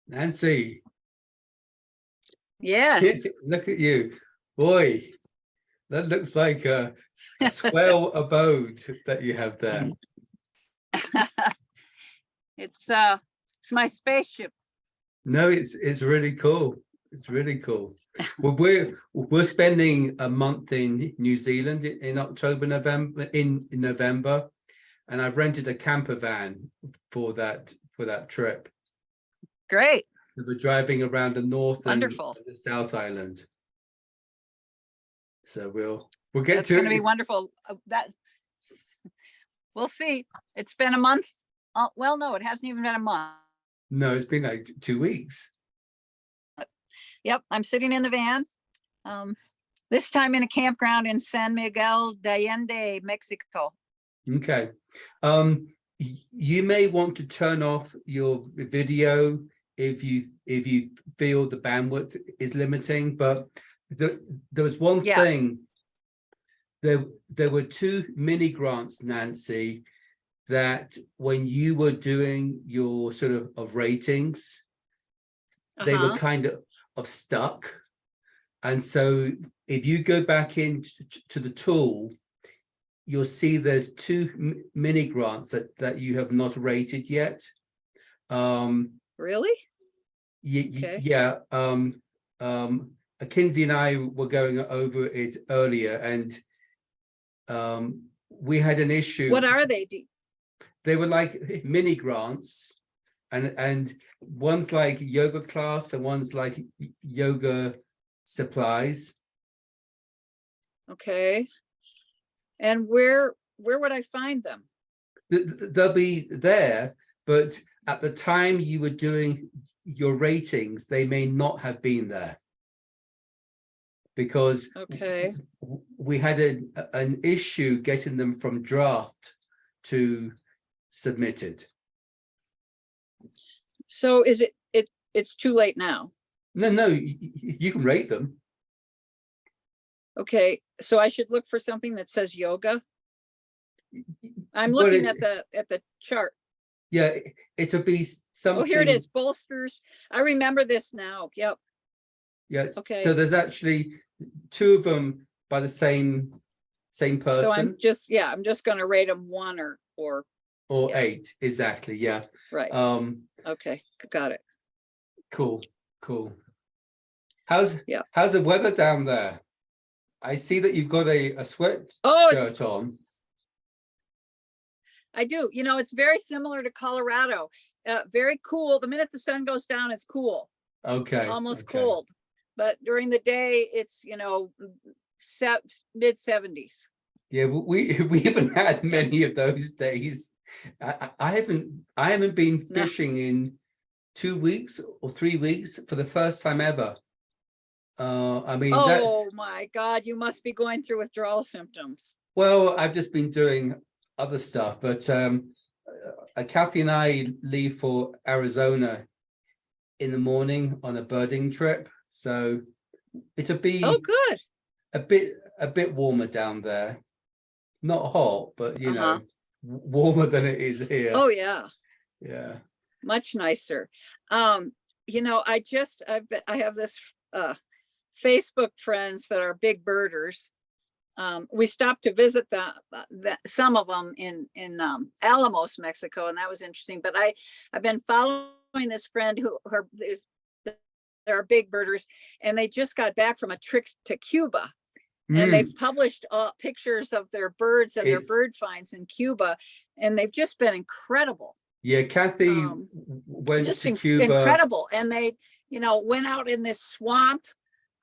Nancy, Yes. look at you. Boy, that looks like a swell abode that you have there. It's my spaceship. No, it's really cool. It's really cool. Well, we're spending a month in New Zealand in October, November, in November, and I've rented a camper van for that trip. Great. So we're driving around the North Wonderful. and the South Island. So we'll get That's to going to be it. wonderful. That we'll see. It's been a month. Well, no, it hasn't even been a month. No, it's been like 2 weeks. Yep, I'm sitting in the van. This time in a campground in San Miguel de Allende, Mexico. Okay. You may want to turn off your video if you feel the bandwidth is limiting, but there was one thing. There were 2 mini grants, Nancy, that when you were doing your sort of ratings, they were kind of stuck. And so if you go back into the tool, you'll see there's 2 mini grants that you have not rated yet. Really? Okay. Yeah. Kinsey and I were going over it earlier, and we had an issue. What are they? They were like mini grants, and one's like yoga class and one's like yoga supplies. Okay. And where would I find them? They'll be there, but at the time you were doing your ratings, they may not have been there, because we had an issue getting them from draft to submitted. So is it's too late now? No, you can rate them. Okay, so I should look for something that says yoga. I'm looking at the chart. Yeah, it'll be something. Oh, here it is, bolsters. I remember this now. Yep. Yes. Okay. So there's actually 2 of them by the same person. So I'm just going to rate them 1 or 8 exactly. Yeah. Right. Okay, got it. Cool. How's the weather down there? I see that you've got a sweatshirt on. I do. You know, it's very similar to Colorado. Very cool. The minute the sun goes down, it's cool. Okay. Almost cold. But during the day, it's, mid 70s. Yeah, we haven't had many of those days. I haven't been fishing in 2 weeks or 3 weeks for the first time ever. I mean, oh my God, you must be going through withdrawal symptoms. Well, I've just been doing other stuff, but Kathy and I leave for Arizona in the morning on a birding trip, so it'll be good, a bit warmer down there. Not hot, but warmer than it is here. Oh yeah, much nicer. I have this Facebook friends that are big birders. We stopped to visit some of them in Alamos, Mexico, and that was interesting. But I've been following this friend they're big birders, and they just got back from a trip to Cuba, and they've published pictures of their birds and their bird finds in Cuba, and they've just been incredible. Yeah, Kathy went to Cuba. Incredible, and they went out in this swamp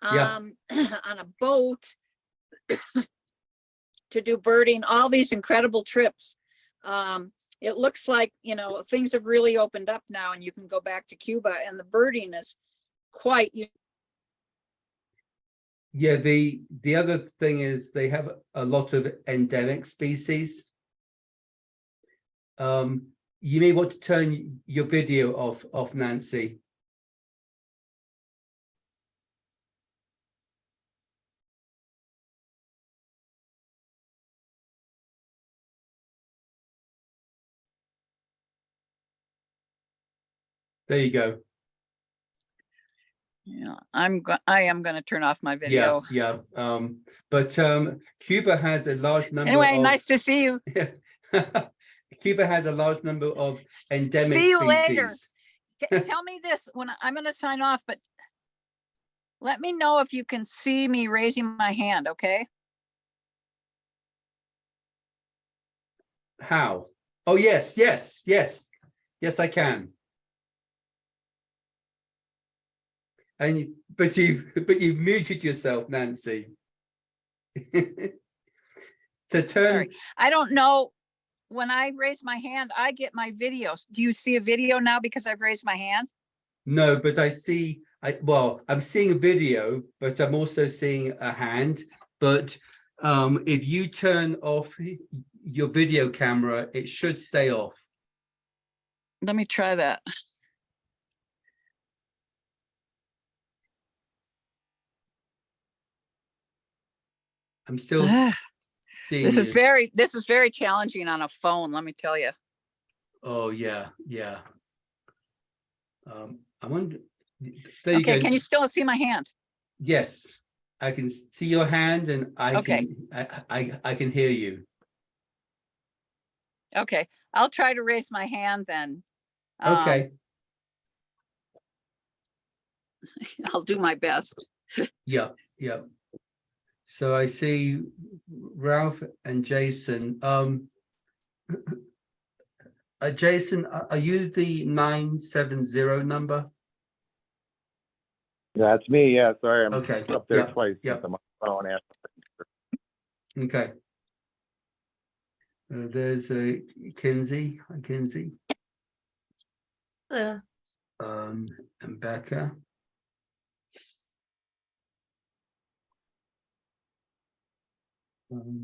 on a boat to do birding, all these incredible trips. It looks like things have really opened up now, and you can go back to Cuba, and the birding is quite the other thing is they have a lot of endemic species. You may want to turn your video off, Nancy. There you go. Yeah, I am gonna turn off my video. Yeah. But Cuba has a large number Anyway, of nice to see you. Cuba has a large number of endemic See you later. species. Tell me this when I'm gonna sign off, but let me know if you can see me raising my hand, okay? How? Oh, yes, I can. And but you've muted yourself, Nancy. To turn. Sorry. I don't know. When I raise my hand, I get my videos. Do you see a video now because I've raised my hand? No, but I see. I'm seeing a video, but I'm also seeing a hand. But if you turn off your video camera, it should stay off. Let me try that. I'm still seeing This is you. very challenging on a phone, let me tell you. Oh yeah. I wonder. There you Okay, go. can you still see my hand? Yes, I can see your hand, and I Okay. I can hear you. Okay, I'll try to raise my hand then. Okay. I'll do my best. Yeah. So I see Ralph and Jason. Jason, are you the 970 number? That's me. Yeah, sorry, I'm Okay. up there twice. Yep. With my phone. Okay. There's Kinsey. Hi, Kinsey. Hello. And Becca.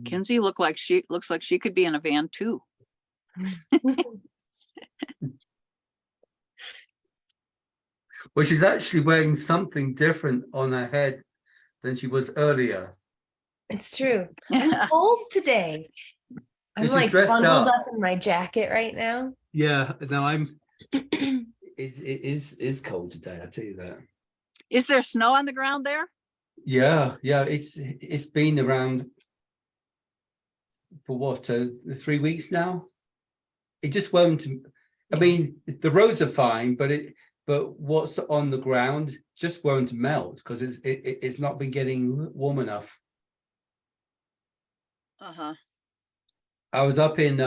Kinsey looks like she could be in a van too. Well, she's actually wearing something different on her head than she was earlier. It's true. I'm cold today. I'm She's like dressed bundled up. up in my jacket right now. Yeah, no, it is cold today, I'll tell you that. Is there snow on the ground there? Yeah, it's been around for what, 3 weeks now. It just won't. I mean, the roads are fine, but what's on the ground just won't melt because it's not been getting warm enough. Uh-huh. I was up in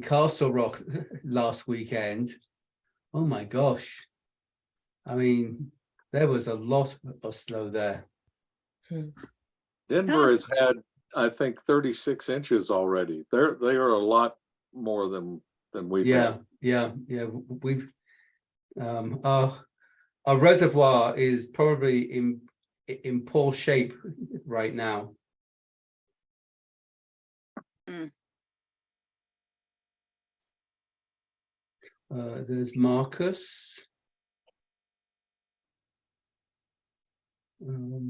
Castle Rock last weekend. Oh my gosh. I mean, there was a lot of snow there. Denver has had, I think, 36 inches already. They are a lot more than we've had. Yeah. We've our reservoir is probably in poor shape right now. There's Marcus.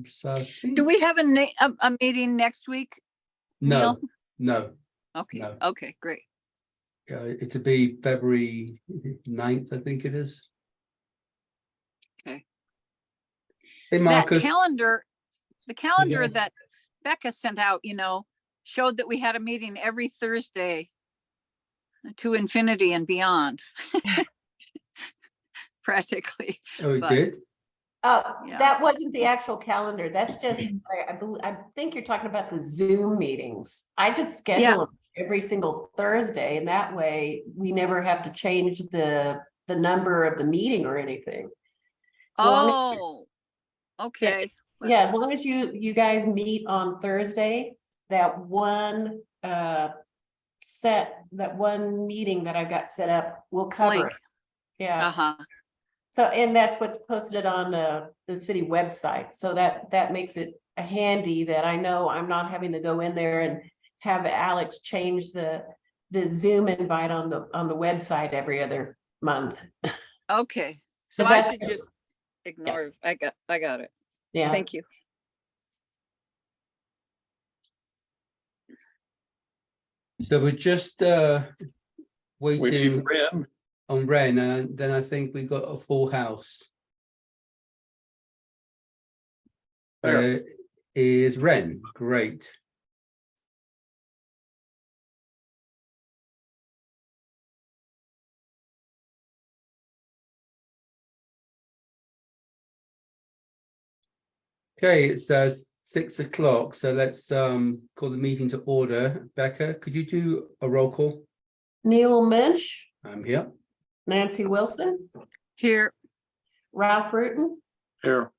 So Do we have a meeting next week? No. Okay. No. Okay, great. It'll be February 9th, I think it is. Okay. Hey, Marcus. The calendar Yes. that Becca sent out, showed that we had a meeting every Thursday to infinity and beyond. Practically. Oh, it but- did? Yeah. That wasn't the actual calendar. That's just, I think you're talking about the Zoom meetings. I just schedule them every single Thursday, and that way we never have to change the number of the meeting or anything. Okay. Yeah, as long as you guys meet on Thursday, that one meeting that I've got set up will cover Link. it. Yeah. Uh-huh. So, and that's what's posted on the city website. So that makes it handy that I know I'm not having to go in there and have Alex change the Zoom invite on the website every other month. Okay. So Is I that- should just ignore. I got it. Yeah. Thank you. So we're just We waiting need Ren. on Ren, and then I think we got a full house. is Ren. Great. Okay, it says 6 o'clock, so let's call the meeting to order. Becca, could you do a roll call? Neil Minch, I'm here. Nancy Wilson, Here, Ralph Rutten, Here,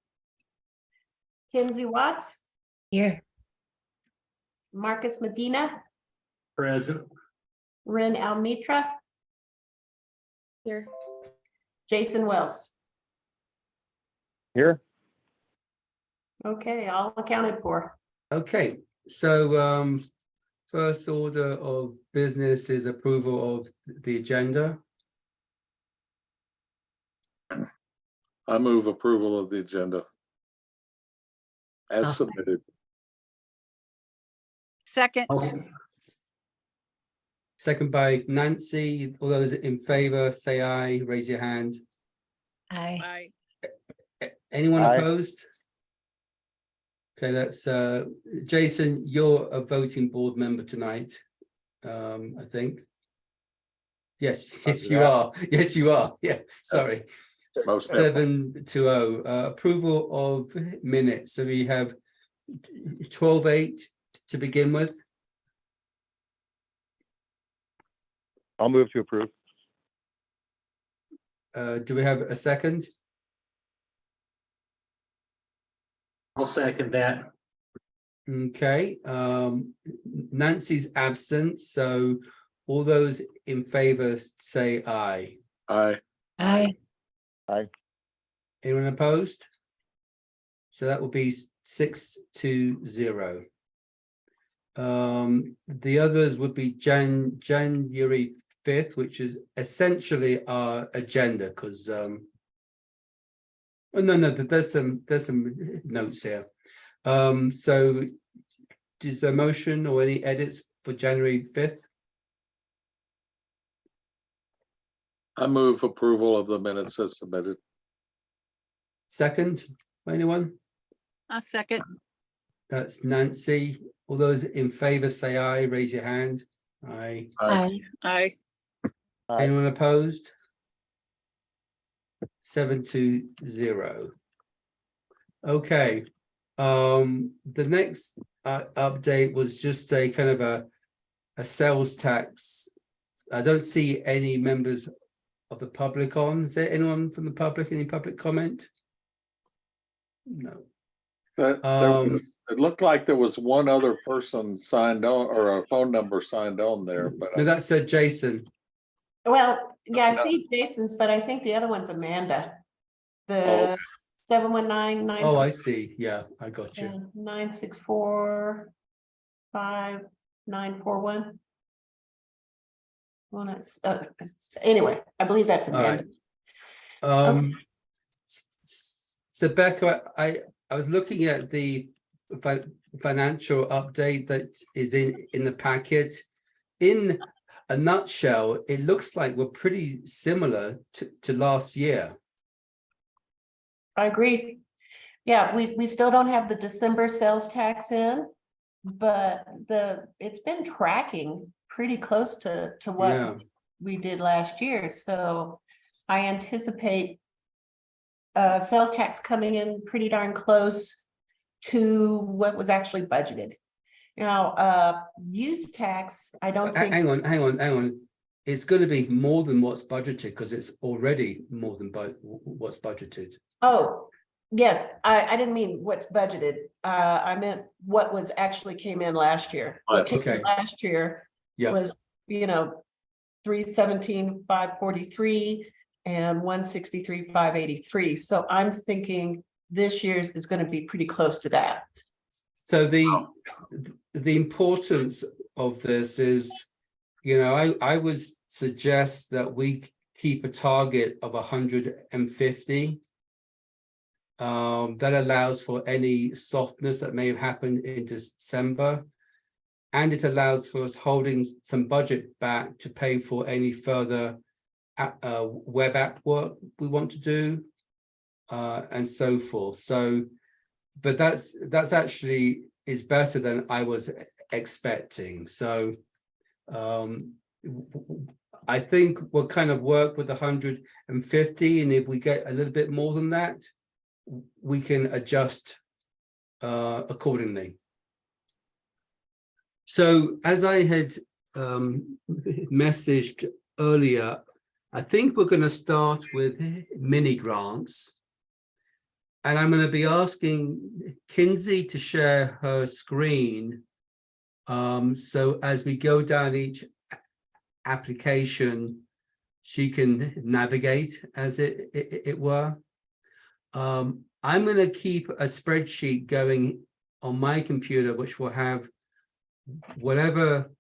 Kinsey Watts, Here. Marcus Medina, Present. Ren Almitra. Here. Jason Wells. Here, Okay, all accounted for. Okay, so first order of business is approval of the agenda. I move approval of the agenda. As I'll second. submitted. second, Second by Nancy. All those in favor, say aye, raise your hand. Aye. Anyone Aye. opposed? Okay, that's Jason, you're a voting board member tonight, I think. Yes, yes, you Yeah. are. Yes, you are. Yeah, sorry. Most definitely. 7-0. Approval of minutes. So we have 12-8 to begin with. I'll move to approve. Do we have a second? I'll second that. Okay, Nancy's absent, so all those in favor say aye. Aye. Aye. Anyone opposed? So that will be 6-0. The others would be January 5th, which is essentially our agenda, because oh no, there's some notes here. So is there a motion or any edits for January 5th? I move approval of the minutes as submitted. Second, anyone? a second, That's Nancy. All those in favor say aye, raise your hand. Aye. Aye. aye, Aye. Anyone opposed? 7-0. Okay. The next update was just a kind of a sales tax. I don't see any members of the public on. Is there anyone from the public? Any public comment? No. It looked like there was one other person signed on, or a phone number signed on there, but No, that's Jason. Well, yeah, I No. see Jason's, but I think the other one's Amanda. Oh, The okay. 719 Oh, I see. Yeah, I got you. 964 5941. Well, that's anyway, I believe that's All right. Amanda. So Becca, I was looking at the financial update that is in the packet. In a nutshell, it looks like we're pretty similar to last year. I agree. Yeah, we still don't have the December sales tax in, but it's been tracking pretty close to Yeah. what we did last year. So I anticipate sales tax coming in pretty darn close to what was actually budgeted. Now, use tax, I don't think. Hang on. It's going to be more than what's budgeted because it's already more than what's budgeted. Oh, yes, I didn't mean what's budgeted. I meant what was actually came in last year. What came in Okay. last year Yeah. was, 317,543 and 163,583. So I'm thinking this year's is going to be pretty close to that. So the importance of this is, I would suggest that we keep a target of 150. That allows for any softness that may have happened in December. And it allows for us holding some budget back to pay for any further web app work we want to do, and so forth. So but that's actually is better than I was expecting. So I think we'll kind of work with 150, and if we get a little bit more than that, we can adjust accordingly. So as I had messaged earlier, I think we're going to start with mini grants. And I'm going to be asking Kinsey to share her screen. So as we go down each application, she can navigate, as it were. I'm going to keep a spreadsheet going on my computer, which will have whatever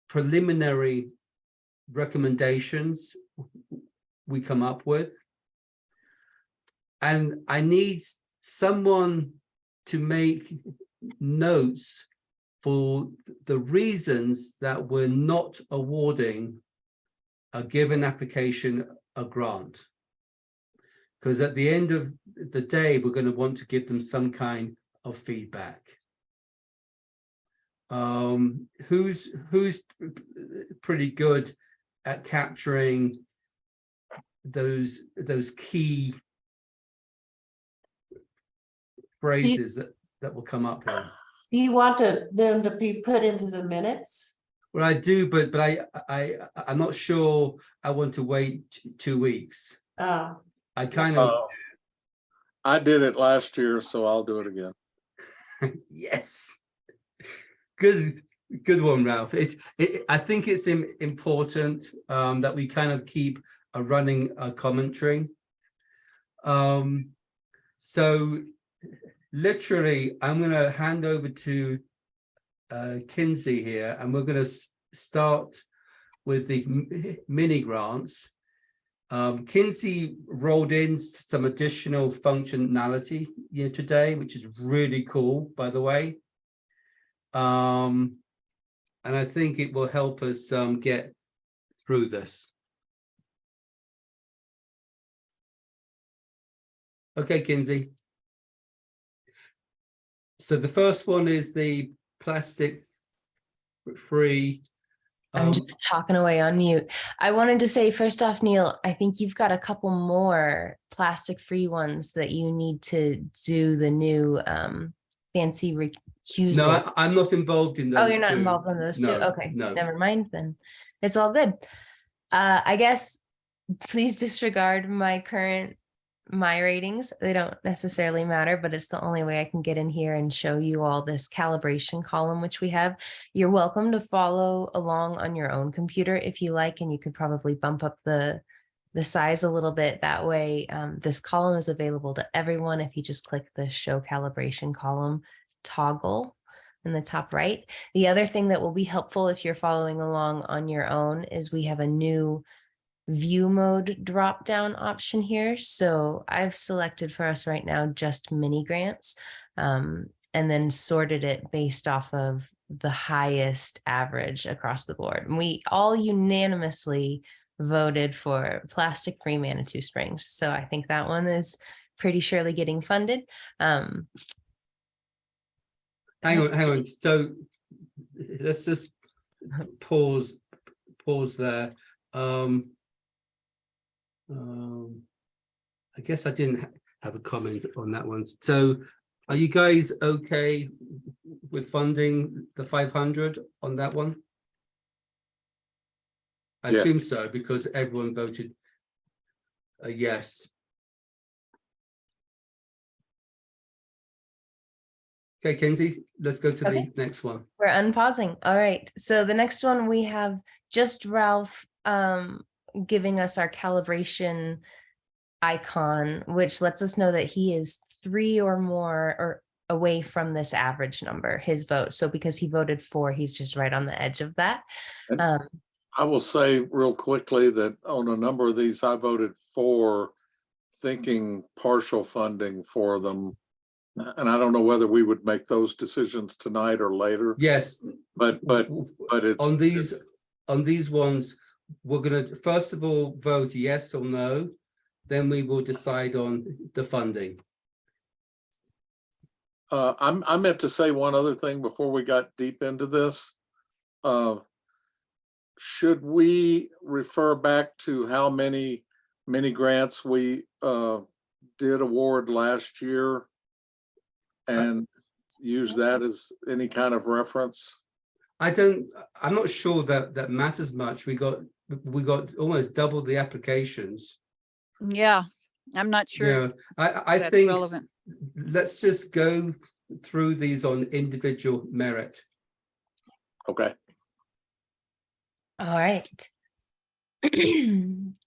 preliminary recommendations we come up with. And I need someone to make notes for the reasons that we're not awarding a given application a grant. Because at the end of the day, we're going to want to give them some kind of feedback. Who's pretty good at capturing those key phrases that will come up here? Do you want them to be put into the minutes? Well, I do, but I'm not sure I want to wait 2 weeks. I kind of I did it last year, so I'll do it again. yes, good one, Ralph. I think it's important that we kind of keep a running commentary. So literally, I'm going to hand over to Kinsey here, and we're going to start with the mini grants. Kinsey rolled in some additional functionality today, which is really cool, by the way. And I think it will help us get through this. Okay, Kinsey. So the first one is the plastic-free. I'm just talking away on mute. I wanted to say, first off, Neil, I think you've got a couple more plastic-free ones that you need to do the new fancy recusal. No, I'm not involved in those. Oh, you're not two. involved in those two? No, Okay, no. never mind then. It's all good. I guess please disregard my ratings. They don't necessarily matter, but it's the only way I can get in here and show you all this calibration column, which we have. You're welcome to follow along on your own computer if you like, and you could probably bump up the size a little bit. That way, this column is available to everyone if you just click the show calibration column toggle in the top right. The other thing that will be helpful if you're following along on your own is we have a new view mode drop down option here. So I've selected for us right now just mini grants, and then sorted it based off of the highest average across the board. And we all unanimously voted for plastic free Manitou Springs. So I think that one is pretty surely getting funded. Hang on. So let's just pause there. I guess I didn't have a comment on that one. So are you guys okay with funding the 500 on that one? I Yes. assume so, because everyone voted a yes. Okay, Kinsey, let's go to Okay. the next one. We're unpausing. All right. So the next one we have just Ralph giving us our calibration icon, which lets us know that he is 3 or more or away from this average number, his vote. So because he voted 4, he's just right on the edge of that. I will say real quickly that on a number of these, I voted for, thinking partial funding for them. And I don't know whether we would make those decisions tonight or later. Yes. But it's on these ones, we're going to first of all vote yes or no, then we will decide on the funding. I meant to say one other thing before we got deep into this. Should we refer back to how many mini grants we did award last year and use that as any kind of reference? I'm not sure that matters much. We got almost double the applications. Yeah, I'm not sure Yeah, I that's think relevant. let's just go through these on individual merit. Okay. All right.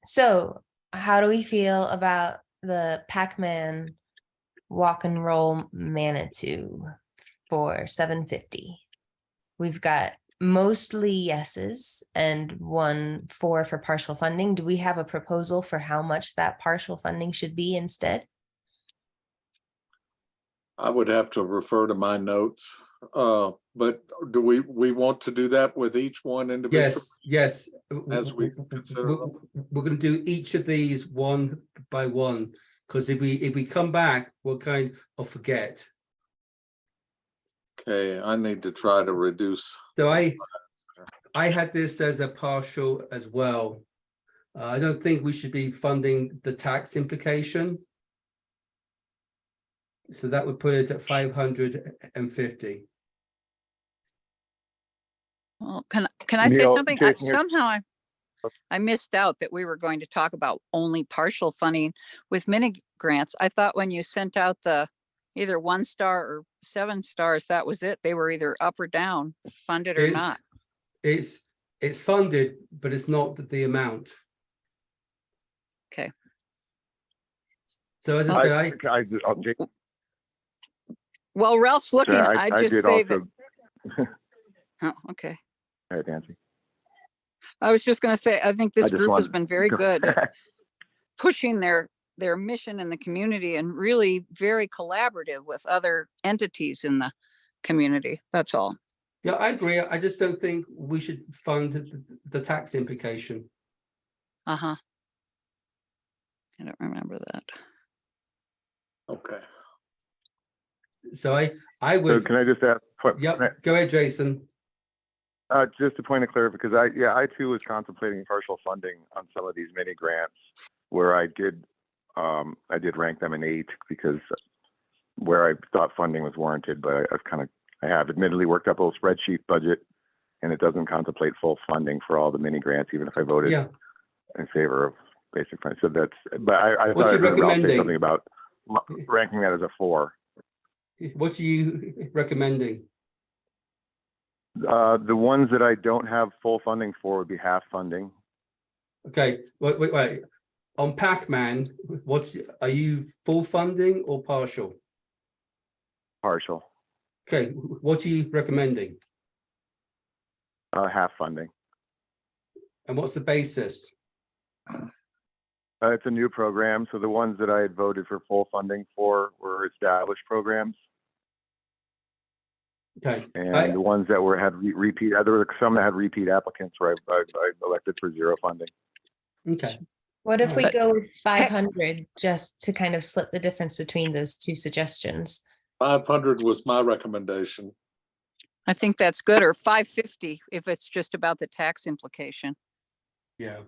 So how do we feel about the Pac-Man walk and roll Manitou for $750? We've got mostly yeses and 1 4 for partial funding. Do we have a proposal for how much that partial funding should be instead? I would have to refer to my notes. But do we want to do that with each one individually? Yes. As we consider them? We're going to do each of these one by one, because if we come back, we'll kind of forget. Okay, I need to try to reduce. So I had this as a partial as well. I don't think we should be funding the tax implication. So that would put it at 550. Well, can I say Neil, something? Jason, here- Somehow I missed out that we were going to talk about only partial funding with mini grants. I thought when you sent out the either 1 star or 7 stars, that was it. They were either up or down, funded or not. It's funded, but it's not the amount. Okay. So as I said, Well, Ralph's looking, Sorry, I I just did say that, also. oh, okay. All right, Nancy. I was just gonna say, I think I this just group has wanted been very to- good at pushing their mission in the community and really very collaborative with other entities in the community. That's all. yeah, I agree. I just don't think we should fund the tax implication. Uh-huh. I don't remember that. Okay. So I So would, can I just ask? yep, go ahead, Jason. Just a point of clarification, because I too was contemplating partial funding on some of these mini grants where I did rank them an 8 because where I thought funding was warranted, but I have admittedly worked up a little spreadsheet budget and it doesn't contemplate full funding for all the mini grants, even if I voted Yeah, in favor of basic funding. So that's, but I What thought I you heard Ralph say recommending? something about ranking that as a 4. what are you recommending? The ones that I don't have full funding for would be half funding. Okay, wait. On Pac-Man, are you full funding or partial? Partial, Okay, what are you recommending? half funding. And what's the basis? It's a new program, so the ones that I had voted for full funding for were established programs, Okay, and the ones that had repeat, there were some that had repeat applicants where I elected for 0 funding. okay. What if we But- go with 500 just to kind of split the difference between those 2 suggestions? 500 was my recommendation. I think that's good, or 550 if it's just about the tax implication. Yeah.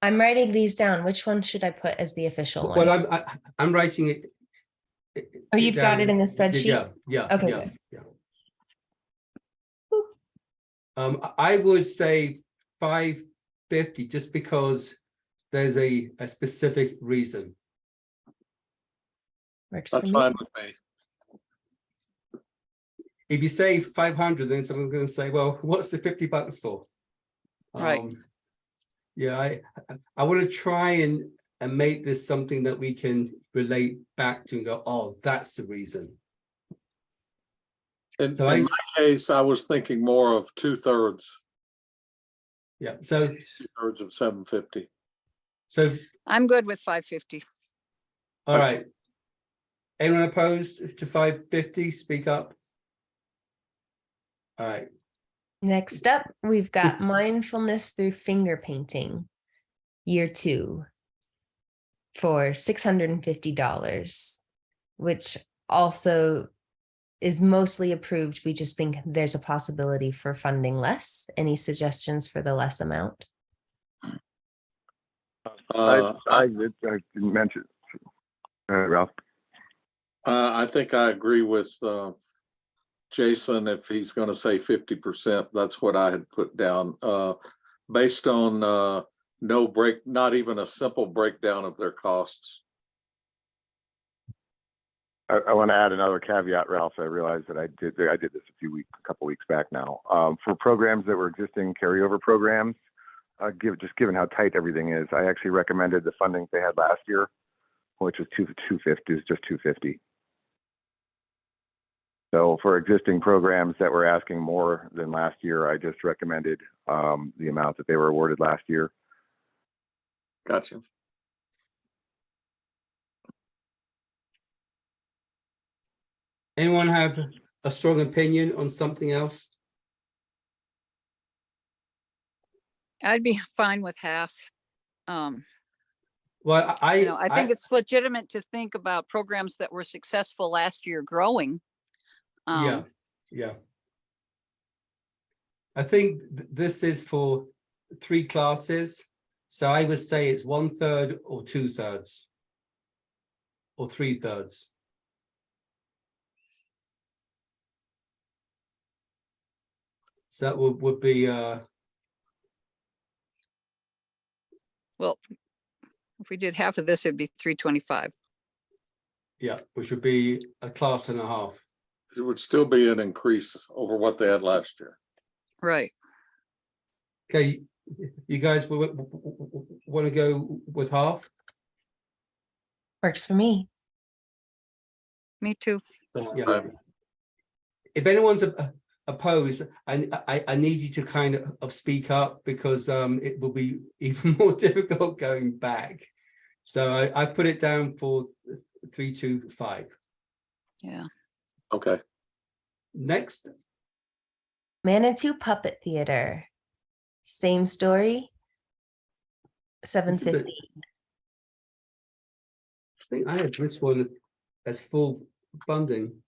I'm writing these down. Which one should I put as the official one? Well, I'm writing it. Oh, you've got it down. in the spreadsheet? Yeah. Okay, Yeah. I would say 550 just because there's a specific reason. Works for That's me. fine with me. If you say 500, then someone's going to say, well, what's the $50 for? Right. Yeah, I want to try and make this something that we can relate back to and go, oh, that's the reason. In So my case, I was thinking more of 2/3 yeah, so of 750. I'm good with 550. all right. Anyone opposed to 550? Speak up. All right. Next up, we've got mindfulness through finger painting, year 2, for $650, which also is mostly approved. We just think there's a possibility for funding less. Any suggestions for the less amount? I didn't mention, Ralph. I think I agree with Jason. If he's going to say 50%, that's what I had put down. Based on not even a simple breakdown of their costs. I want to add another caveat, Ralph. I realized that I did this a couple weeks back now. For programs that were existing carryover programs, given how tight everything is, I actually recommended the funding they had last year, which was 250, is just 250. So for existing programs that were asking more than last year, I just recommended the amount that they were awarded last year. Gotcha. Anyone have a strong opinion on something else? I'd be fine with half. Well, I think it's legitimate to think about programs that were successful last year growing. Yeah. I think this is for 3 classes. So I would say it's 1/3 or 2/3 or 3/3. So that would be Well, if we did half of this, it'd be 325. yeah, which would be a class and a half. It would still be an increase over what they had last year. Right. Okay, you guys want to go with half? Works for me. Me too. Yeah. If anyone's opposed, I need you to kind of speak up, because it will be even more difficult going back. So I put it down for 325. Yeah. Okay. Next, Manitou Puppet Theater. Same story. this is a, $750. I think I have this one as full funding.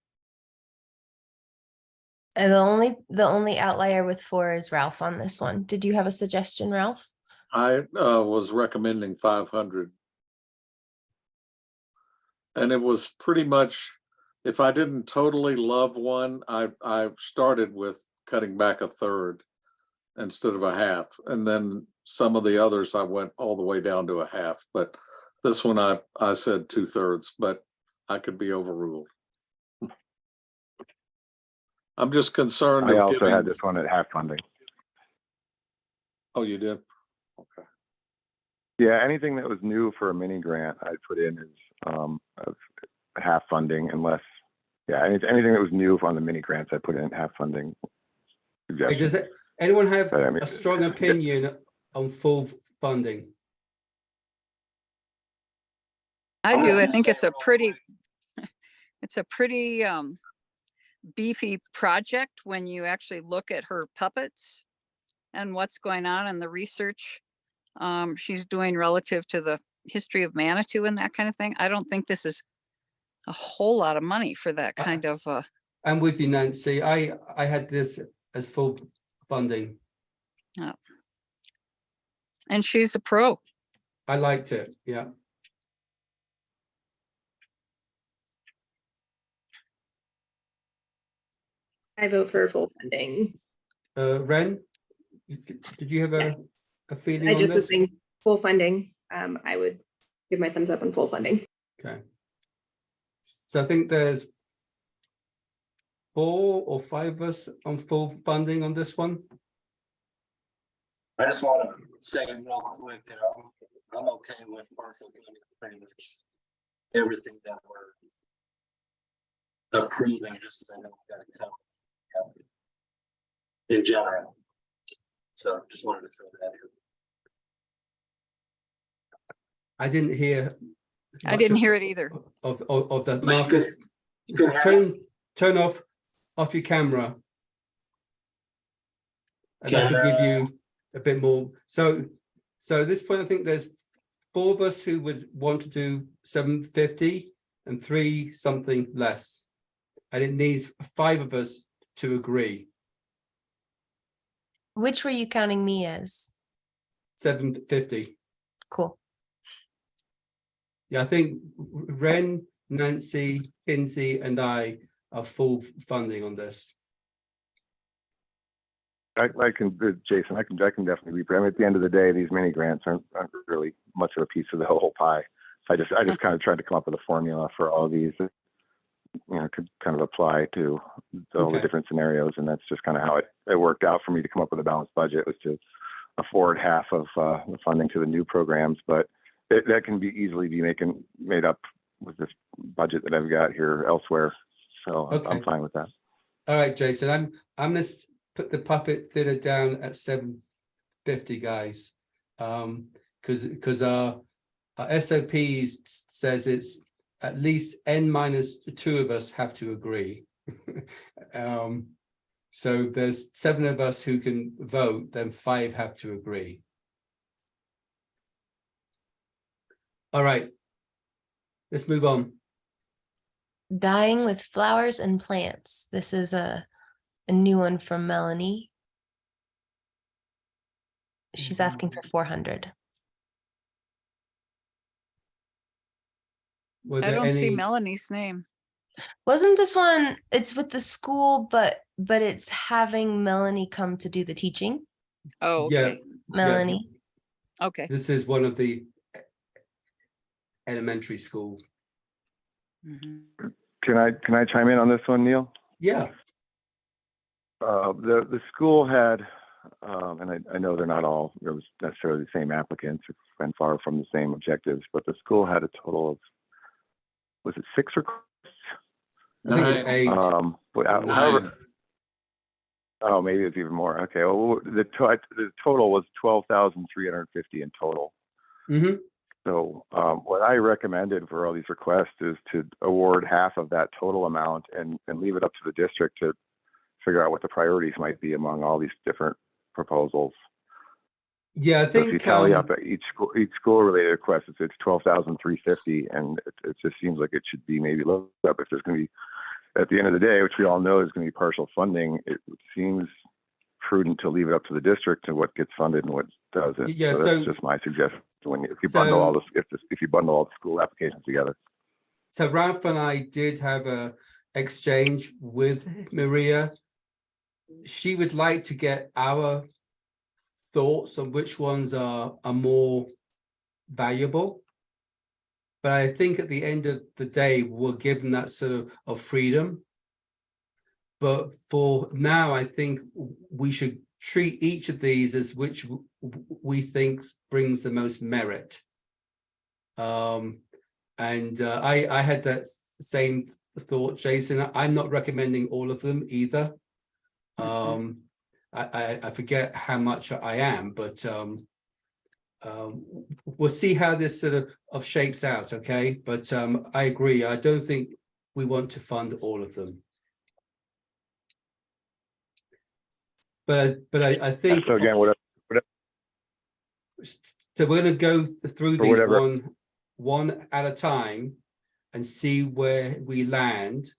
And the only outlier with 4 is Ralph on this one. Did you have a suggestion, Ralph? I was recommending 500. And it was pretty much, if I didn't totally love one, I started with cutting back 1/3 instead of a half. And then some of the others, I went all the way down to a half. But this one, I said 2/3, but I could be overruled. I'm just concerned. I also had this one at half funding. Oh, you did? Okay. Yeah, anything that was new for a mini grant, I put in as half funding, unless, yeah, anything that was new on the mini grants, I put in half funding. Hey, does anyone have But, I mean, a strong opinion on full funding? I do. I think it's a pretty, beefy project when you actually look at her puppets and what's going on in the research she's doing relative to the history of Manitou and that kind of thing. I don't think this is a whole lot of money for that kind of I'm with you, Nancy. I had this as full funding. and she's a pro. I liked it. Yeah. I vote for full funding. Ren, did you have a feeling I on just was this? saying full funding. I would give my thumbs up on full funding. Okay. So I think there's 4 or 5 of us on full funding on this one. I just want to say real quick that I'm okay with partial funding payments. Everything that we're approving, just because I know we got to count in general. So just wanted to throw that in. I didn't hear. I didn't hear it either. Of the Marcus. You couldn't hear me? Turn off your camera. And that will give you a bit more. So at this point, I think there's 4 of us who would want to do 750. and 3 something less. And it needs 5 of us to agree. Which were you counting me as? 750. Cool. Yeah, I think Ren, Nancy, Kinsey, and I are full funding on this. I can, Jason, I can definitely be, I mean, at the end of the day, these mini grants aren't really much of a piece of the whole pie. I just kind of tried to come up with a formula for all these that, you know, could kind of apply to all the Okay. different scenarios. And that's just kind of how it worked out for me to come up with a balanced budget, was to afford half of the funding to the new programs, but that can be easily be made up with this budget that I've got here elsewhere. So Okay. I'm fine with that. All right, Jason, I'm gonna put the puppet theater down at 750, guys. Because our SOPs says it's at least n-2 of us have to agree. So there's 7 of us who can vote, then 5 have to agree. All right, let's move on. Dying with flowers and plants. This is a new one from Melanie. She's asking for 400. Were I there don't see any? Melanie's name. Wasn't this one, it's with the school, but it's having Melanie come to do the teaching? Oh, Yeah, okay, Melanie. okay. this is one of the elementary school. Mhm. Can I chime in on this one, Neil? Yeah. The school had, and I know they're not all necessarily the same applicants and far from the same objectives, but the school had a total of, was it 6 requests? I think it's 8. However, oh, maybe it's even more. Okay, well, the total was 12,350 in total. Mm-hmm. So what I recommended for all these requests is to award half of that total amount and leave it up to the district to figure out what the priorities might be among all these different proposals. Yeah, I So if you think tally up each school related request, it's 12,350, and it just seems like it should be maybe looked up if there's going to be, at the end of the day, which we all know is going to be partial funding. It seems prudent to leave it up to the district and what gets funded and what doesn't. Yeah, so that's just my suggestion. If you bundle all this, if you bundle all the school applications together. So Ralph and I did have a exchange with Maria. She would like to get our thoughts on which ones are more valuable. But I think at the end of the day, we're given that sort of freedom. But for now, I think we should treat each of these as which we think brings the most merit. I had that same thought, Jason. I'm not recommending all of them either. I forget how much I am, but we'll see how this sort of shakes out, okay? But I agree. I don't think we want to fund all of them. But I think So again, whatever. So we're going to go through these whatever. one at a time and see where we land.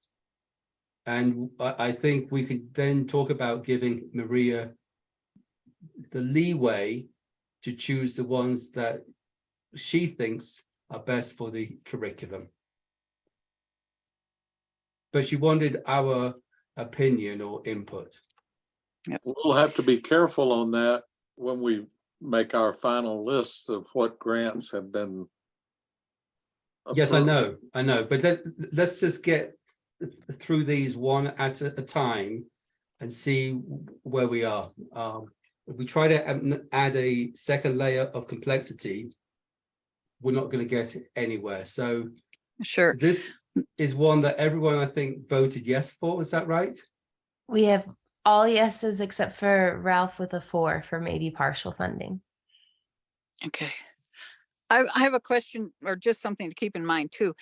And I think we could then talk about giving Maria the leeway to choose the ones that she thinks are best for the curriculum. But she wanted our opinion or input. We'll have to be careful on that when we make our final list of what grants have been approved. Yes, I know. But let's just get through these one at a time and see where we are. If we try to add a second layer of complexity, we're not going to get anywhere. So Sure. this is one that everyone, I think, voted yes for. Is that right? We have all yeses except for Ralph with a 4 for maybe partial funding. Okay. I have a question or just something to keep in mind too.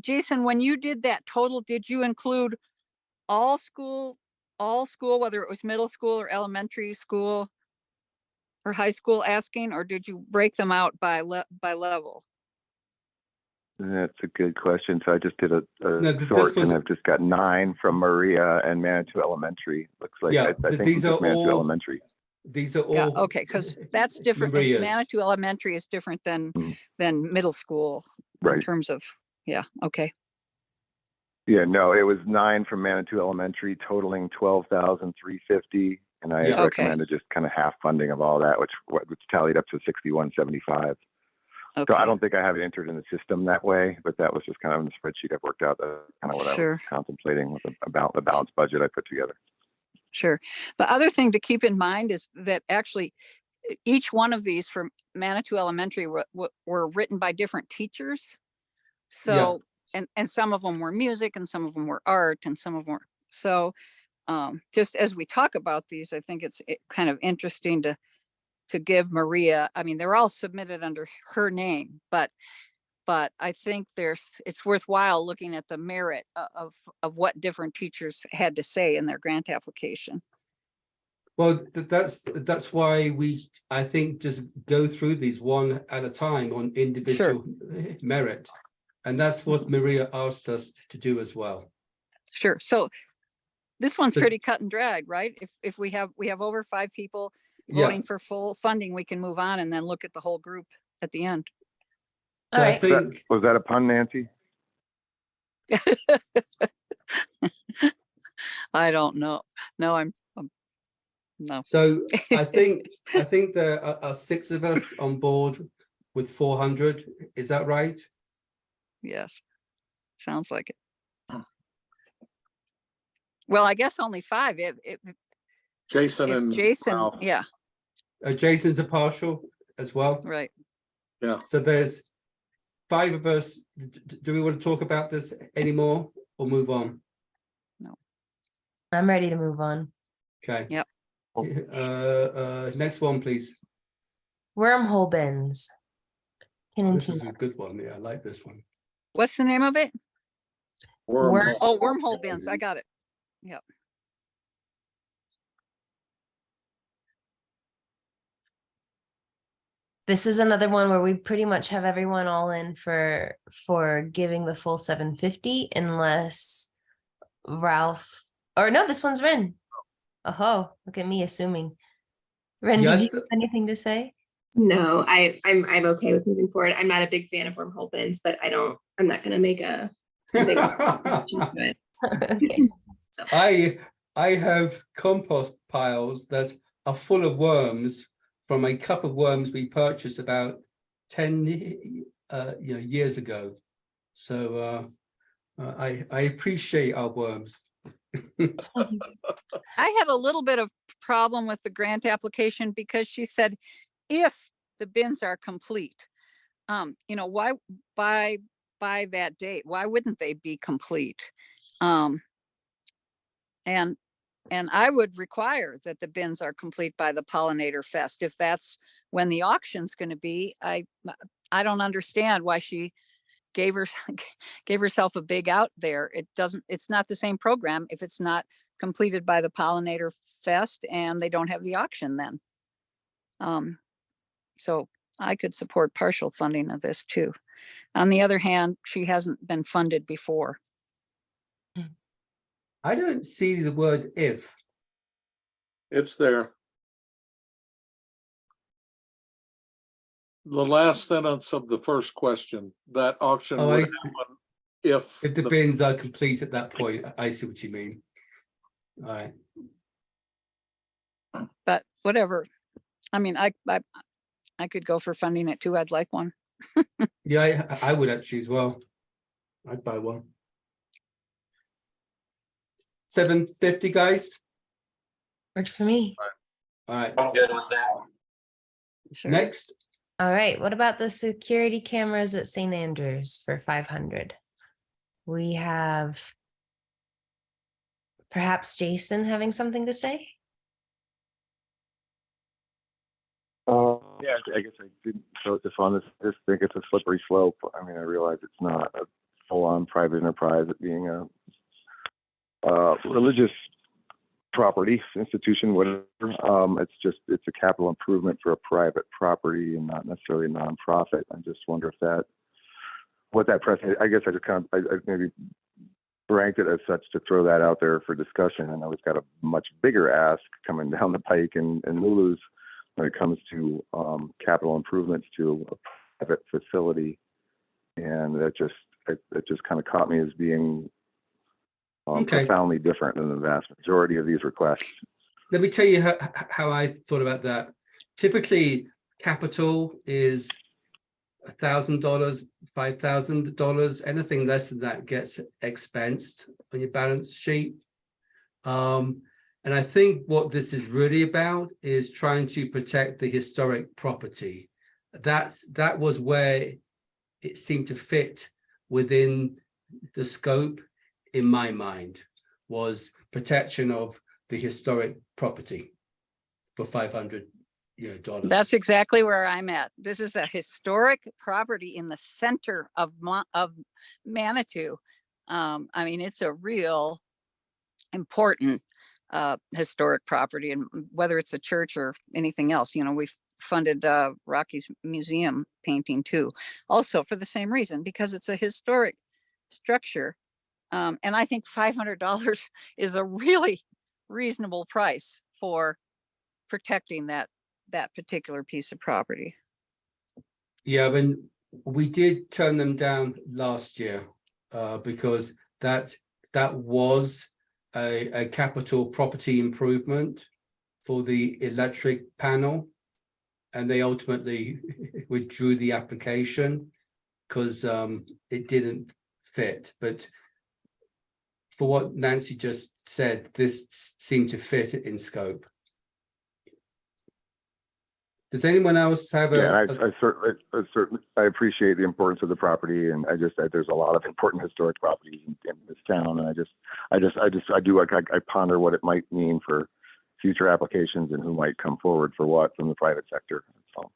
Jason, when you did that total, did you include all school, whether it was middle school or elementary school or high school asking, or did you break them out by level? That's a good question. So I just did a this sort, was- and I've just got 9 from Maria and Manitou Elementary. Looks like Yeah, I think these we are took Manitou all- Elementary. These are all. Yeah, okay, because that's different. Maria's. Manitou Elementary is different Mhm. than middle school in Right. terms of, yeah, okay. Yeah, no, it was 9 from Manitou Elementary, totaling 12,350, and I Yeah. Okay. recommended just kind of half funding of all that, which tallied up to 6175. So I Okay, don't think I have it entered in the system that way, but that was just kind of in the spreadsheet I've worked out. Kind of what I Sure. was contemplating with about the balanced budget I put together. sure. The other thing to keep in mind is that actually each one of these from Manitou Elementary were written by different teachers. So, and some of them were music and some of them were art and some of them were, so just as we talk about these, I think it's kind of interesting to give Maria, I mean, they're all submitted under her name, but I think it's worthwhile looking at the merit of what different teachers had to say in their grant application. Well, that's why I think just go through these one at a time on individual merit. And that's what Maria asked us to do as well. Sure. So this one's So- pretty cut and dried, right? If we have over 5 people Yeah, voting for full funding, we can move on and then look at the whole group at the end. so All I right. think, Was that a pun, Nancy? I don't know. No, no. so I think there are 6 of us on board with 400. Is that right? Yes. Sounds like it. Well, I guess only 5. Jason If and Jason, Ralph. yeah, Jason's a partial as well. right. Yeah. So there's 5 of us. Do we want to talk about this anymore or move on? I'm ready to move on. Okay. Yep. Next one, please. Wormhole bins. Ken and This is Tina. a good one. Yeah, I like this one. What's the name of it? Wormhole. Oh, wormhole bins. I got it. Yep. This is another one where we pretty much have everyone all in for giving the full 750 unless Ralph, or no, this one's Ren. Oh, look at me assuming. Ren, Yeah, did you have anything to say? No, I'm okay with moving forward. I'm not a big fan of wormhole bins, but I'm not gonna make a big decision to it. Okay. I have compost piles that are full of worms from a cup of worms we purchased about 10 years ago. So I appreciate our worms. I had a little bit of problem with the grant application because she said, if the bins are complete, why by that date, why wouldn't they be complete? And I would require that the bins are complete by the Pollinator Fest. If that's when the auction's going to be, I don't understand why she gave herself a big out there. It's not the same program if it's not completed by the Pollinator Fest and they don't have the auction then. So I could support partial funding of this too. On the other hand, she hasn't been funded before. I don't see the word if. It's there. The last sentence of the first question, that auction Oh, I would see. happen if If the bins are complete at that point, I see what you mean. All right. But whatever. I mean, I could go for funding it too. I'd like one. Yeah, I would actually as well. I'd buy one. 750, guys. Works for me. All right. I'm good with that. Sure. Next. All right. What about the security cameras at St. Andrews for 500? We have perhaps Jason having something to say. Yeah, I guess I didn't vote this on. This think it's a slippery slope. I mean, I realize it's not a full-on private enterprise, it being a religious property institution, whatever. It's a capital improvement for a private property and not necessarily a nonprofit. I just wonder if that what that press, I guess I just kind of, I maybe ranked it as such to throw that out there for discussion. And I was got a much bigger ask coming down the pike in Lulu's when it comes to capital improvements to a private facility. And that just kind of caught me as being Okay. profoundly different than the vast majority of these requests. Let me tell you how I thought about that. Typically, capital is $1,000, $5,000. Anything less than that gets expensed on your balance sheet. And I think what this is really about is trying to protect the historic property. That was where it seemed to fit within the scope, in my mind, was protection of the historic property for $500. That's exactly where I'm at. This is a historic property in the center of Manitou. I mean, it's a real important historic property, and whether it's a church or anything else, we've funded Rocky's museum painting too, also for the same reason, because it's a historic structure. And I think $500 is a really reasonable price for protecting that particular piece of property. Yeah, when we did turn them down last year because that was a capital property improvement for the electric panel, and they ultimately withdrew the application because it didn't fit. But for what Nancy just said, this seemed to fit in scope. Does anyone else have I certainly appreciate the importance of the property, and there's a lot of important historic properties in this town, and I ponder what it might mean for future applications and who might come forward for what from the private sector. So.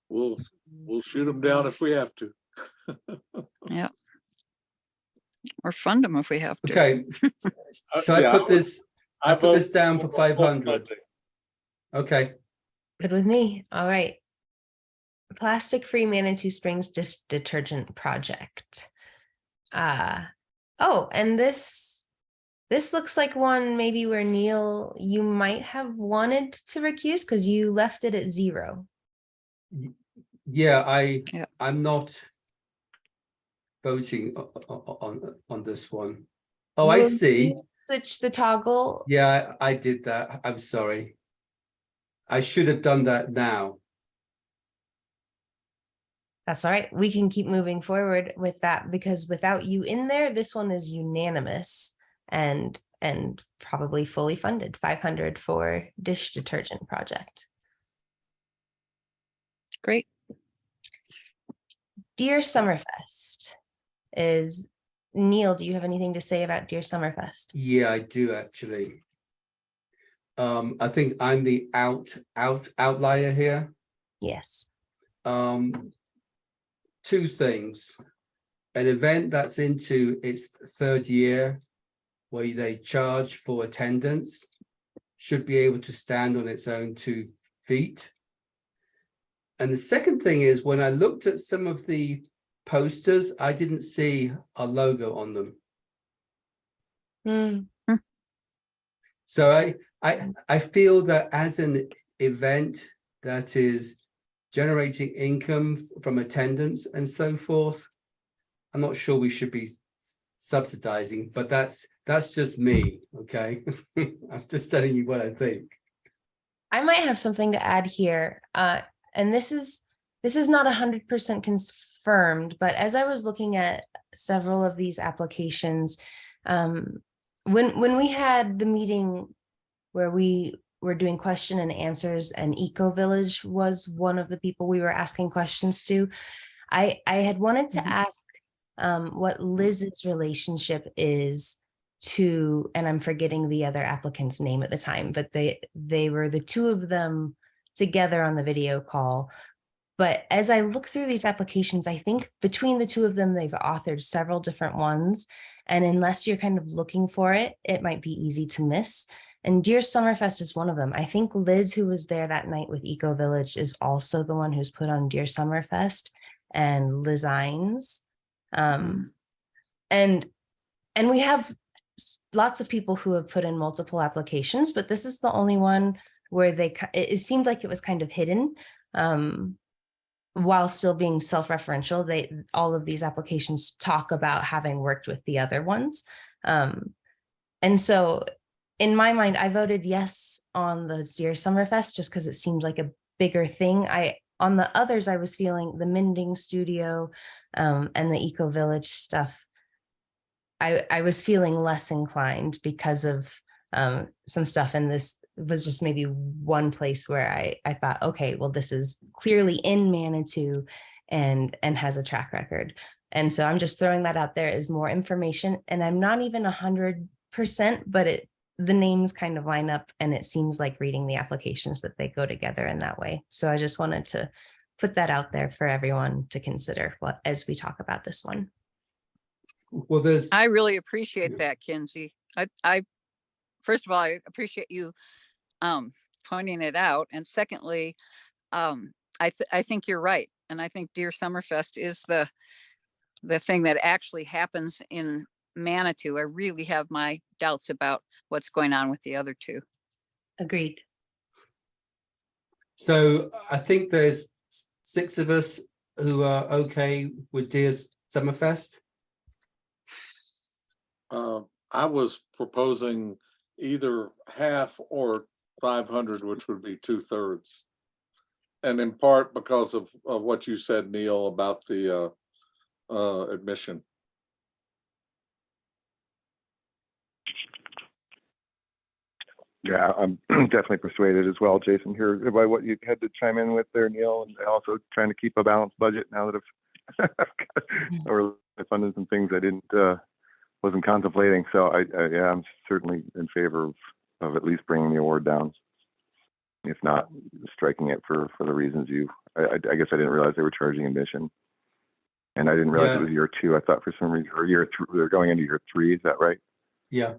We'll shoot them down if we have to. Yeah. Or fund them if we have to. Okay. So Yeah, I put this down for vote 500. funding. Okay. Good with me. All right. Plastic-free Manitou Springs dish detergent project. Oh, and this looks like one maybe where Neil, you might have wanted to recuse because you left it at 0. Yeah, I'm not voting on this one. Oh, I Will see. you switch the toggle? Yeah, I did that. I'm sorry. I should have done that now. That's all right. We can keep moving forward with that because without you in there, this one is unanimous and probably fully funded. 500 for dish detergent project. Great. Dear Summerfest is Neil. Do you have anything to say about Dear Summerfest? Yeah, I do actually. I think I'm the outlier here. Yes. 2 things. An event that's into its 3rd year where they charge for attendance should be able to stand on its own 2 feet. And the second thing is, when I looked at some of the posters, I didn't see a logo on them. So I feel that as an event that is generating income from attendance and so forth, I'm not sure we should be subsidizing, but that's just me. Okay. I'm just telling you what I think. I might have something to add here. And this is not 100% confirmed, but as I was looking at several of these applications, when we had the meeting where we were doing question and answers, and Eco Village was one of the people we were asking questions to, I had wanted to ask what Liz's relationship is to, and I'm forgetting the other applicant's name at the time, but they were the 2 of them together on the video call. But as I look through these applications, I think between the 2 of them, they've authored several different ones. And unless you're kind of looking for it, it might be easy to miss. And Deer Summerfest is one of them. I think Liz, who was there that night with Eco Village, is also the one who's put on Deer Summerfest, and Liz Ines. And we have lots of people who have put in multiple applications, but this is the only one where it seemed like it was kind of hidden. While still being self-referential, all of these applications talk about having worked with the other ones. And so in my mind, I voted yes on the Deer Summerfest just because it seemed like a bigger thing. On the others, I was feeling the Mending Studio and the Eco Village stuff. I was feeling less inclined because of some stuff, and this was just maybe one place where I thought, okay, well, this is clearly in Manitou and has a track record. And so I'm just throwing that out there as more information, and I'm not even 100%, but the names kind of line up, and it seems like reading the applications that they go together in that way. So I just wanted to put that out there for everyone to consider as we talk about this one. Well, I really appreciate that, Kinsey. I first of all, I appreciate you pointing it out, and secondly, I think you're right, and I think Deer Summerfest is the thing that actually happens in Manitou. I really have my doubts about what's going on with the other two. Agreed. So I think there's 6 of us who are okay with Deer Summerfest. I was proposing either half or 500, which would be 2/3. And in part because of what you said, Neil, about the admission. Yeah, I'm definitely persuaded as well, Jason, here by what you had to chime in with there, Neil, and also trying to keep a balanced budget now that or funded some things I wasn't contemplating. So yeah, I'm certainly in favor of at least bringing the award down, if not striking it for the reasons I guess I didn't realize they were charging admission, and I didn't realize it was year 2. I thought for some reason, or year 3, they're going into year 3. Is that right? Yeah.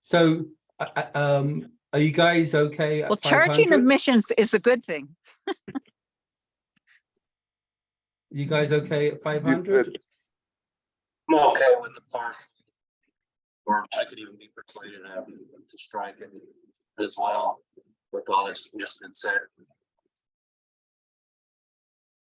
So, are you guys okay at Well, 500? charging admissions is a good thing. You guys okay at 500? I'm okay with the parsley, or I could even be persuaded to strike it as well with all that's just been said.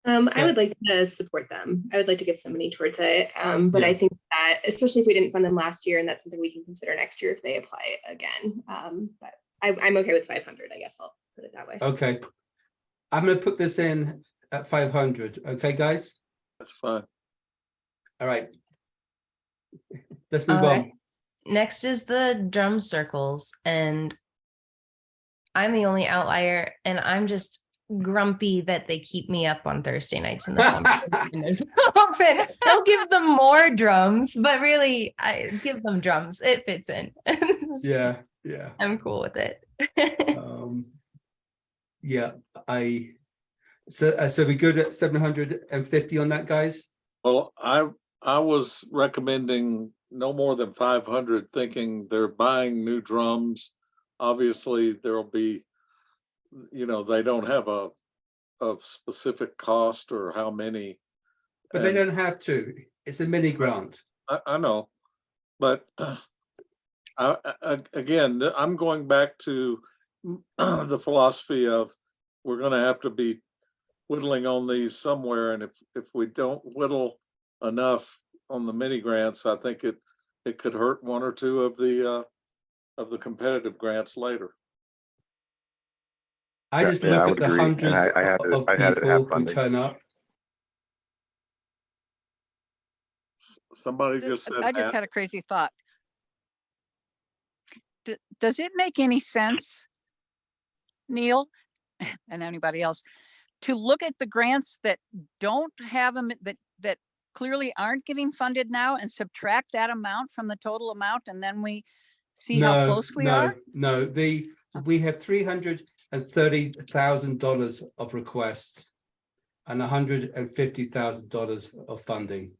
I would like to support them. I would like to give some money towards it. But I think that, especially if we didn't fund them last year, and that's something we can consider next year if they apply again. But I'm okay with 500, I guess I'll put it that way. Okay. I'm going to put this in at 500. Okay, guys? That's fine. All right. Let's move All on. right. Next is the drum circles, and I'm the only outlier, and I'm just grumpy that they keep me up on Thursday nights in the summer. Often I'll give them more drums, but really I give them drums. It fits in. Yeah. I'm cool with it. Yeah, so we good at 750 on that, guys? Well, I was recommending no more than 500, thinking they're buying new drums. Obviously, there'll be, they don't have a specific cost or how many. But they don't have to. It's a mini grant. I know, but again, I'm going back to the philosophy of we're going to have to be whittling on these somewhere, and if we don't whittle enough on the mini grants, I think it could hurt 1 or 2 of the competitive grants later. I just look at the agree. hundreds of people who turn up. Somebody just said I just had a crazy thought. Does it make any sense, Neil, and anybody else, to look at the grants that don't have them, that clearly aren't getting funded now, and subtract that amount from the total amount, and then we see how close we are? No, we have $330,000 of requests and $150,000 of funding.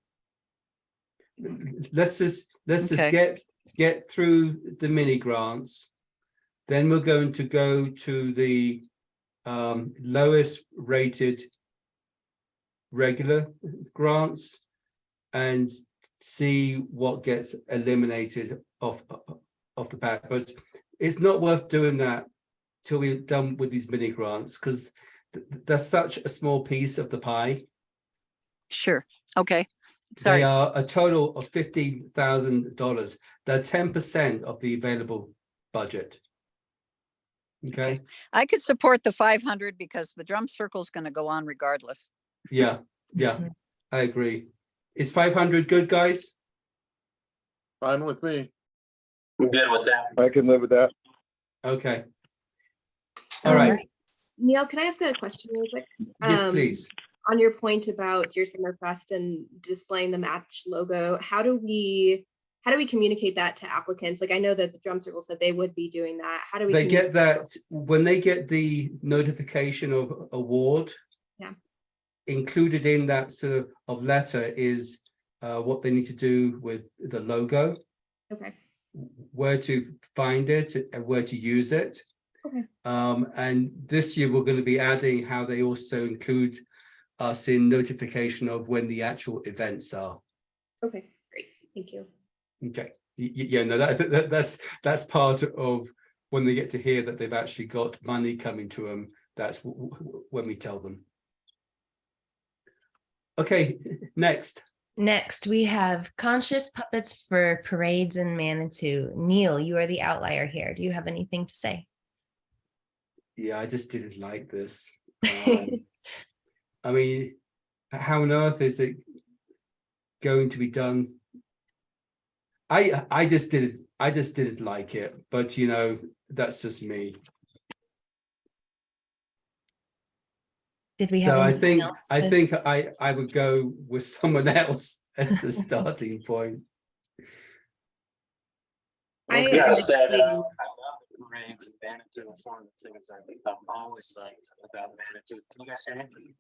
Let's just get get through the mini grants. Then we're going to go to the lowest rated regular grants and see what gets eliminated off the bat. But it's not worth doing that till we're done with these mini grants, because that's such a small piece of the pie. Sure. Okay. They Sorry. are a total of $15,000. They're 10% of the available budget. Okay. I could support the 500 because the drum circle is going to go on regardless. Yeah. I agree. Is 500 good, guys? Fine with me. I'm good with that. I can live with that. Okay. All right. Neil, can I ask a question really quick? Yes, please. On your point about your Summerfest and displaying the MACH logo, how do we communicate that to applicants? Like, I know that the drum circle said they would be doing that. How do we? They get that when they get the notification of award. Yeah. Included in that sort of letter is what they need to do with the logo, Okay. where to find it and where to use it. Okay. And this year we're going to be adding how they also include us in notification of when the actual events are. Okay, great. Thank you. Okay. Yeah, no, that's part of when they get to hear that they've actually got money coming to them. That's when we tell them. Okay, next. Next, we have conscious puppets for parades in Manitou. Neil, you are the outlier here. Do you have anything to say? Yeah, I just didn't like this. I mean, how on earth is it going to be done? I just didn't like it, but you know, that's just me. Did we So have I anything think else I would go with someone else as a starting point. I I gotta like say that I the- love the parades and Manitou. It's one of the things I've always liked about Manitou. Can you guys hear me?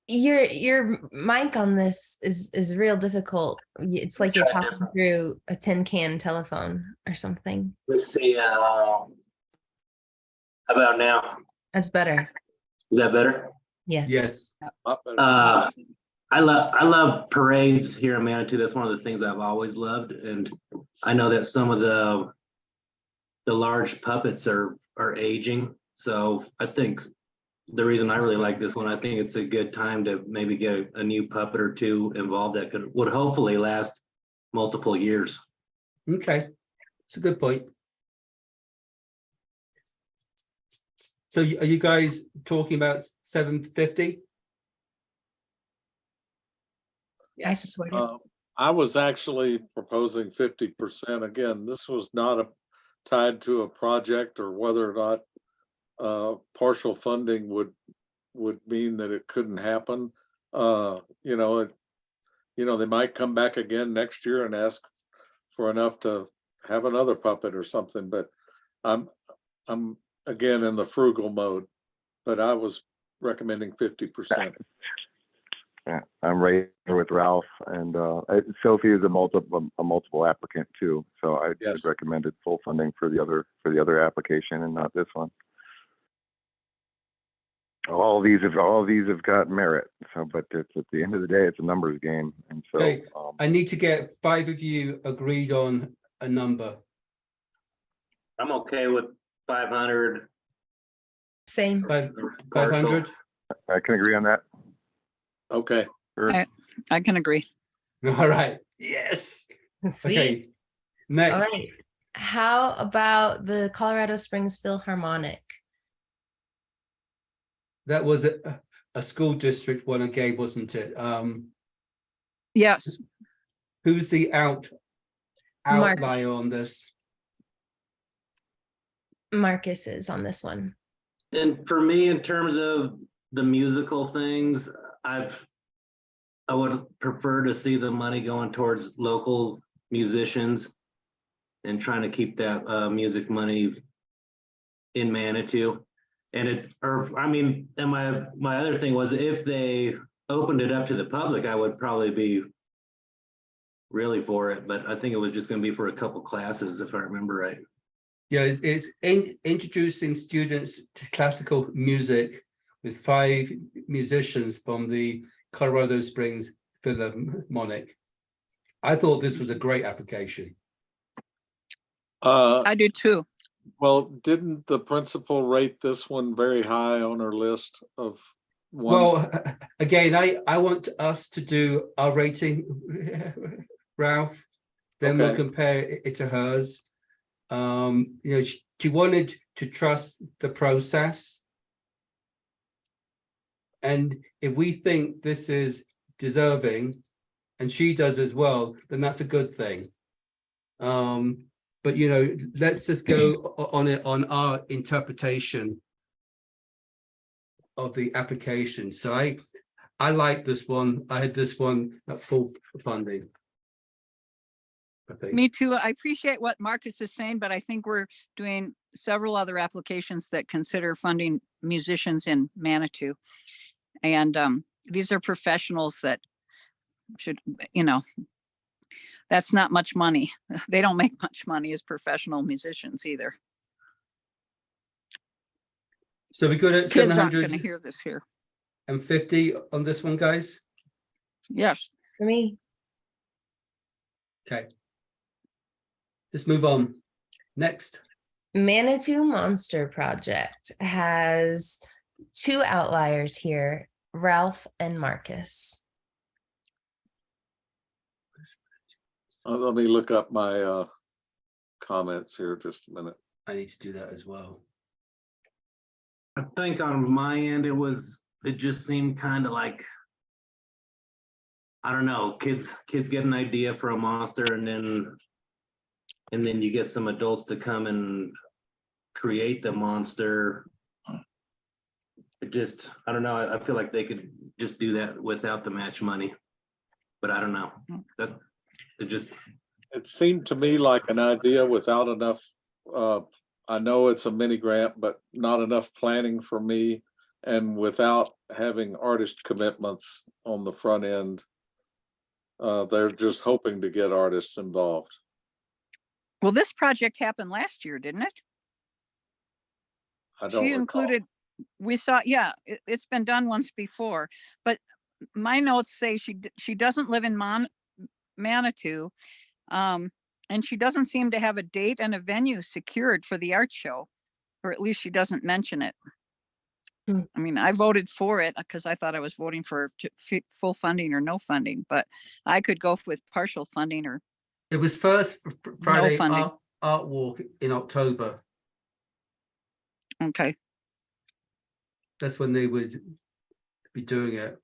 Your mic on this is real difficult. It's like you're Try talking different. through a tin can telephone or something. Let's see. How about now? That's better. Is that better? Yes. Yes. I love parades here in Manitou. That's one of the things I've always loved, and I know that some of the large puppets are aging. So I think the reason I really like this one, I think it's a good time to maybe get a new puppet or two involved that would hopefully last multiple years. Okay, it's a good point. So are you guys talking about 750? I support it. I was actually proposing 50%. Again, this was not tied to a project or whether or not partial funding would mean that it couldn't happen. You know, they might come back again next year and ask for enough to have another puppet or something, but I'm again in the frugal mode, but I was recommending 50%. Yeah, I'm right here with Ralph, and Sophie is a multiple applicant too. So I Yes. recommended full funding for the other application and not this one. All of these have got merit. So, but it's at the end of the day, it's a numbers game, and so Okay. I need to get 5 of you agreed on a number. I'm okay with 500. Same. 500. I can agree on that. Okay. Sure. I can agree. All right. Yes. Sweet. Okay. All Next. right. How about the Colorado Springs Philharmonic? That was a school district one again, wasn't it? Yes. Who's the Marcus. outlier on this? Marcus is on this one. And for me, in terms of the musical things, I would prefer to see the money going towards local musicians and trying to keep that music money in Manitou. And my other thing was if they opened it up to the public, I would probably be really for it, but I think it was just gonna be for a couple classes, if I remember right. Yeah, it's introducing students to classical music with 5 musicians from the Colorado Springs Philharmonic. I thought this was a great application. Uh, I do too. well, didn't the principal rate this one very high on her list of ones? Well, again, I want us to do our rating, Ralph. Then we'll Okay. compare it to hers. You know, she wanted to trust the process. And if we think this is deserving, and she does as well, then that's a good thing. But you know, let's just go on it on our interpretation of the application. So I like this one. I had this one at full funding. I think. Me too. I appreciate what Marcus is saying, but I think we're doing several other applications that consider funding musicians in Manitou. And these are professionals that should, you know, that's not much money. They don't make much money as professional musicians either. So we got it Kids aren't going to hear this here. 750 on this one, guys. Yes. For me, Okay. Let's move on. Next. Manitou Monster Project has 2 outliers here, Ralph and Marcus. Let me look up my comments here just a minute. I need to do that as well. I think on my end, it just seemed kind of like, I don't know, kids get an idea for a monster, and then you get some adults to come and create the monster. It just, I don't know, I feel like they could just do that without the match money, but I don't know. That it seemed to me like an idea without enough, I know it's a mini grant, but not enough planning for me, and without having artist commitments on the front end. They're just hoping to get artists involved. Well, this project happened last year, didn't it? I don't She recall. included, we saw, yeah, it's been done once before, but my notes say she doesn't live in Manitou, and she doesn't seem to have a date and a venue secured for the art show, or at least she doesn't mention it. I mean, I voted for it because I thought I was voting for full funding or no funding, but I could go with partial funding or It was first Friday funding. art walk in October. Okay. That's when they would be doing it.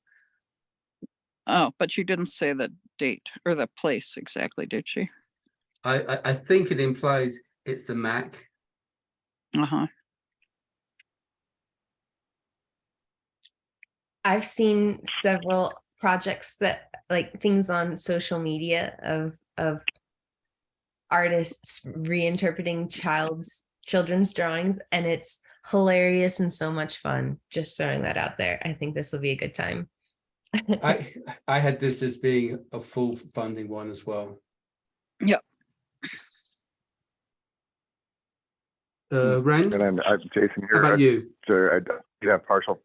Oh, but she didn't say the date or the place exactly, did she? I think it implies it's the MACH. Uh-huh. I've seen several projects that, like, things on social media of artists reinterpreting children's drawings, and it's hilarious and so much fun. Just throwing that out there. I think this will be a good time. I had this as being a full funding one as well. Yep. Ren, And then Jason, how about you? Sure, I have partial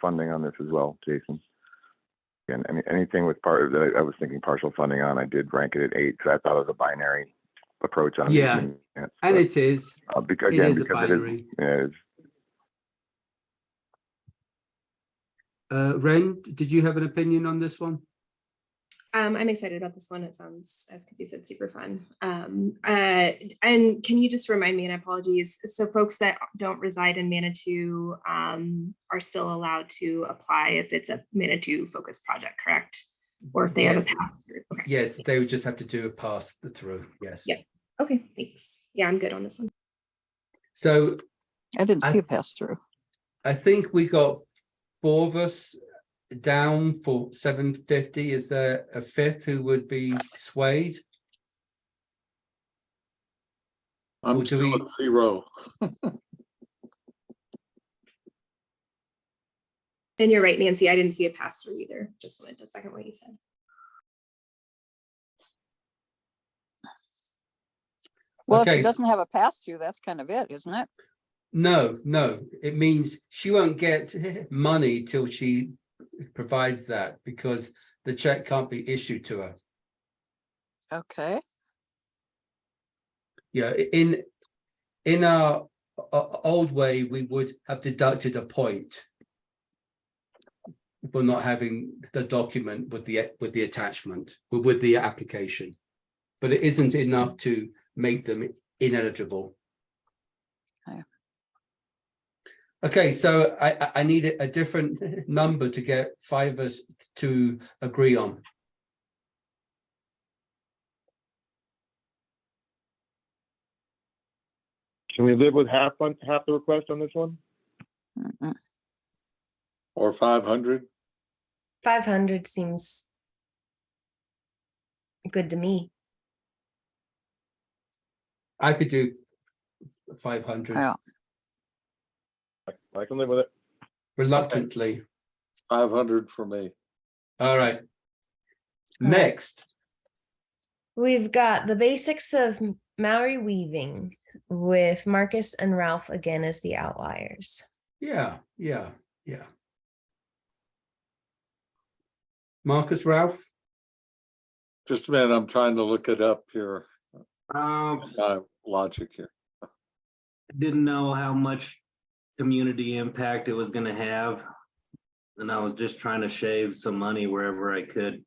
funding on this as well, Jason. And anything with part that I was thinking partial funding on, I did rank it at 8 because I thought it was a binary approach on Yeah, these grants, and but, it is. because It is a because binary. it is. Ren, did you have an opinion on this one? I'm excited about this one. It sounds, as Kitsy said, super fun. And can you just remind me, and apologies, so folks that don't reside in Manitou are still allowed to apply if it's a Manitou focused project, correct? Or if they have a pass through. Okay. Yes, they would just have to do a pass through. Yes. Yep. Okay, thanks. Yeah, I'm good on this one. So I didn't see a pass through. I think we got 4 of us down for 750. Is there a 5th who would be swayed? I'm Or do still we- at 0. And you're right, Nancy, I didn't see a pass through either. Just wanted to second what you said. Well, if Okay, she doesn't have a pass through, that's kind of it, isn't it? No, it means she won't get money till she provides that because the check can't be issued to her. Okay. Yeah, in our old way, we would have deducted a point for not having the document with the attachment, with the application, but it isn't enough to make them ineligible. Okay. Okay, so I need a different number to get 5 of us to agree on. Can we live with half the request on this one? Mm-mm. Or 500? 500 seems good to me. I could do 500 Yeah. I can live with it. reluctantly. 500 for me. All right. Next, We've got the basics of Maori weaving with Marcus and Ralph again as the outliers. yeah. Marcus, Ralph. Just a minute, I'm trying to look it up here. Um, My logic here. didn't know how much community impact it was gonna have. And I was just trying to shave some money wherever I could.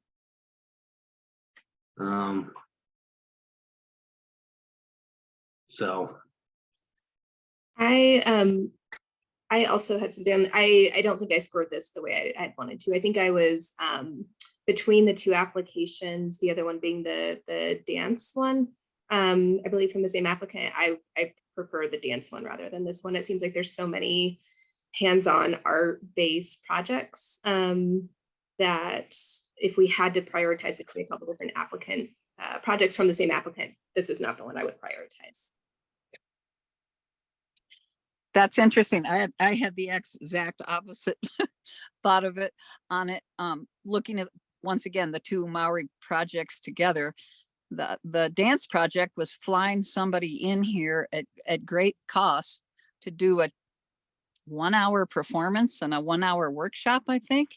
So, I also had something, I don't think I scored this the way I'd wanted to. I think I was between the two applications, the other one being the dance one. I believe from the same applicant, I prefer the dance one rather than this one. It seems like there's so many hands-on art-based projects that if we had to prioritize between a couple different applicant projects from the same applicant, this is not the one I would prioritize. That's interesting. I had the exact opposite thought of it on it. Looking at, once again, the two Maori projects together. The dance project was flying somebody in here at great cost to do a 1 hour performance and a 1 hour workshop, I think.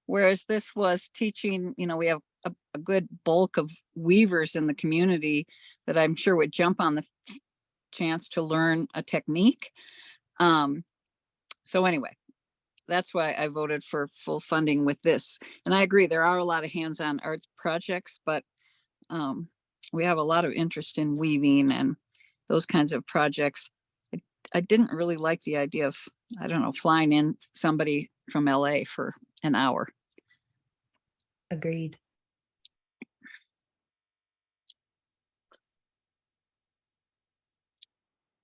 Whereas this was teaching, we have a good bulk of weavers in the community that I'm sure would jump on the chance to learn a technique. So anyway, that's why I voted for full funding with this. And I agree, there are a lot of hands-on art projects, but we have a lot of interest in weaving and those kinds of projects. I didn't really like the idea of, I don't know, flying in somebody from LA for an hour. Agreed.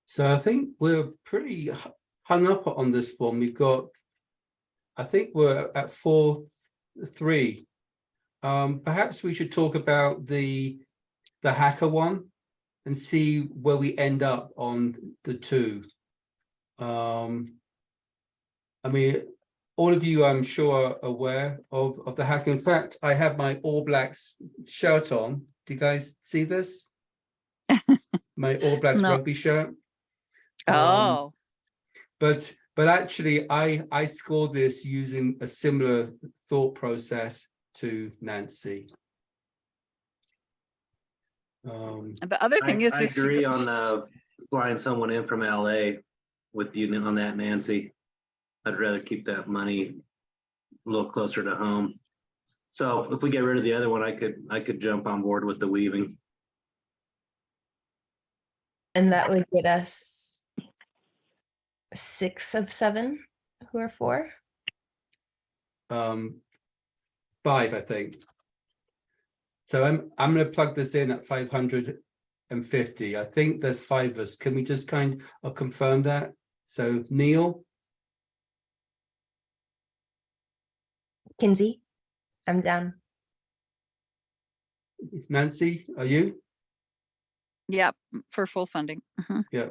So I think we're pretty hung up on this one. We've got, I think we're at 4-3. Perhaps we should talk about the hacker one and see where we end up on the two. I mean, all of you, I'm sure, are aware of the hacker. In fact, I have my All Blacks shirt on. Do you guys see this? My All Blacks No. rugby shirt. Oh, But actually, I scored this using a similar thought process to Nancy. the other thing is I this. agree on flying someone in from LA with you on that, Nancy. I'd rather keep that money a little closer to home. So if we get rid of the other one, I could jump on board with the weaving. And that would get us 6 of 7 who are 4. 5, I think. So I'm going to plug this in at 550. I think there's 5 of us. Can we just kind of confirm that? So Neil, Kinsey, I'm down. Nancy, are you? Yeah, for full funding. Mhm. Yeah.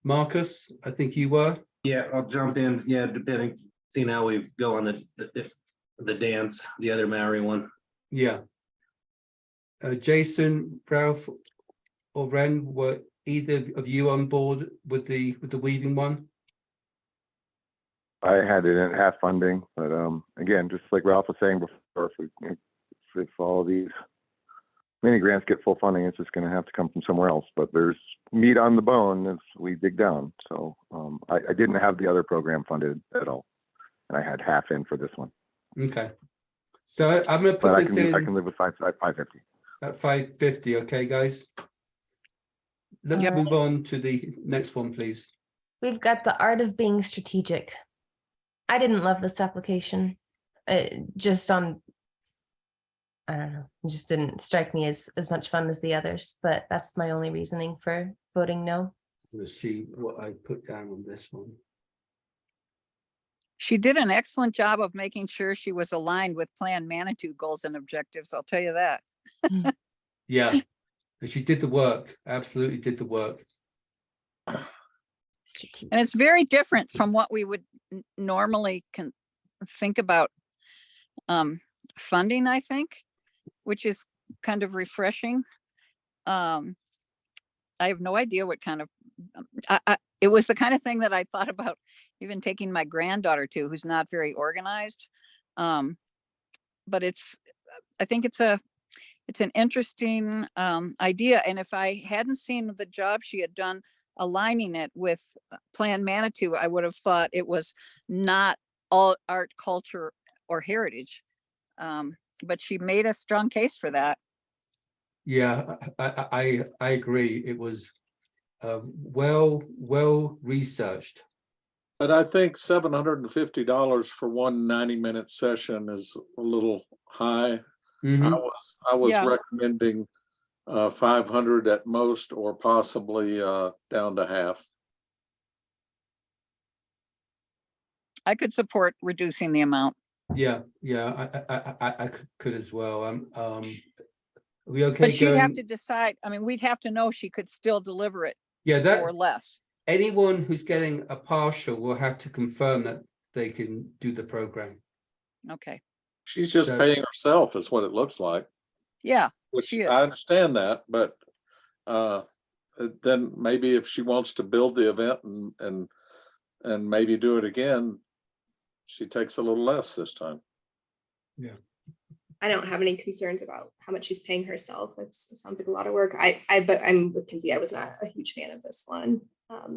Marcus, I think you were. Yeah, I'll jump in. Yeah, depending, seeing how we go on the dance, the other Maori one. Yeah. Jason, Ralph, or Ren, were either of you on board with the weaving one? I had it in half funding, but again, just like Ralph was saying before, if all of these mini grants get full funding, it's just going to have to come from somewhere else. But there's meat on the bone as we dig down. So I didn't have the other program funded at all, and I had half in for this one. Okay, so I'm going to put But this in I can live with 550. at 550. Okay, guys. Let's Yep. move on to the next one, please. We've got the art of being strategic. I didn't love this application. Just on, I don't know, it just didn't strike me as much fun as the others, but that's my only reasoning for voting no. Let's see what I put down on this one. She did an excellent job of making sure she was aligned with Plan Manitou goals and objectives. I'll tell you that. Yeah, she did the work. Absolutely did the work. Strategic. And it's very different from what we would normally think about funding, I think, which is kind of refreshing. I have no idea what kind of, it was the kind of thing that I thought about even taking my granddaughter to, who's not very organized. But I think it's an interesting idea. And if I hadn't seen the job she had done aligning it with Plan Manitou, I would have thought it was not all art, culture, or heritage. But she made a strong case for that. Yeah, I agree. It was well researched. But I think $750 for one 90-minute session is a little high. Mhm. I was Yeah. recommending 500 at most, or possibly down to half. I could support reducing the amount. Yeah, I could as well. Are we okay? But she'd have going- to decide. I mean, we'd have to know she could still deliver it Yeah, for that less. anyone who's getting a partial will have to confirm that they can do the program. Okay. She's just So- paying herself, is what it looks like. Yeah, Which she is. I understand that, but then maybe if she wants to build the event and maybe do it again, she takes a little less this time. I don't have any concerns about how much she's paying herself. It sounds like a lot of work. But I'm with Kinsey. I was not a huge fan of this one.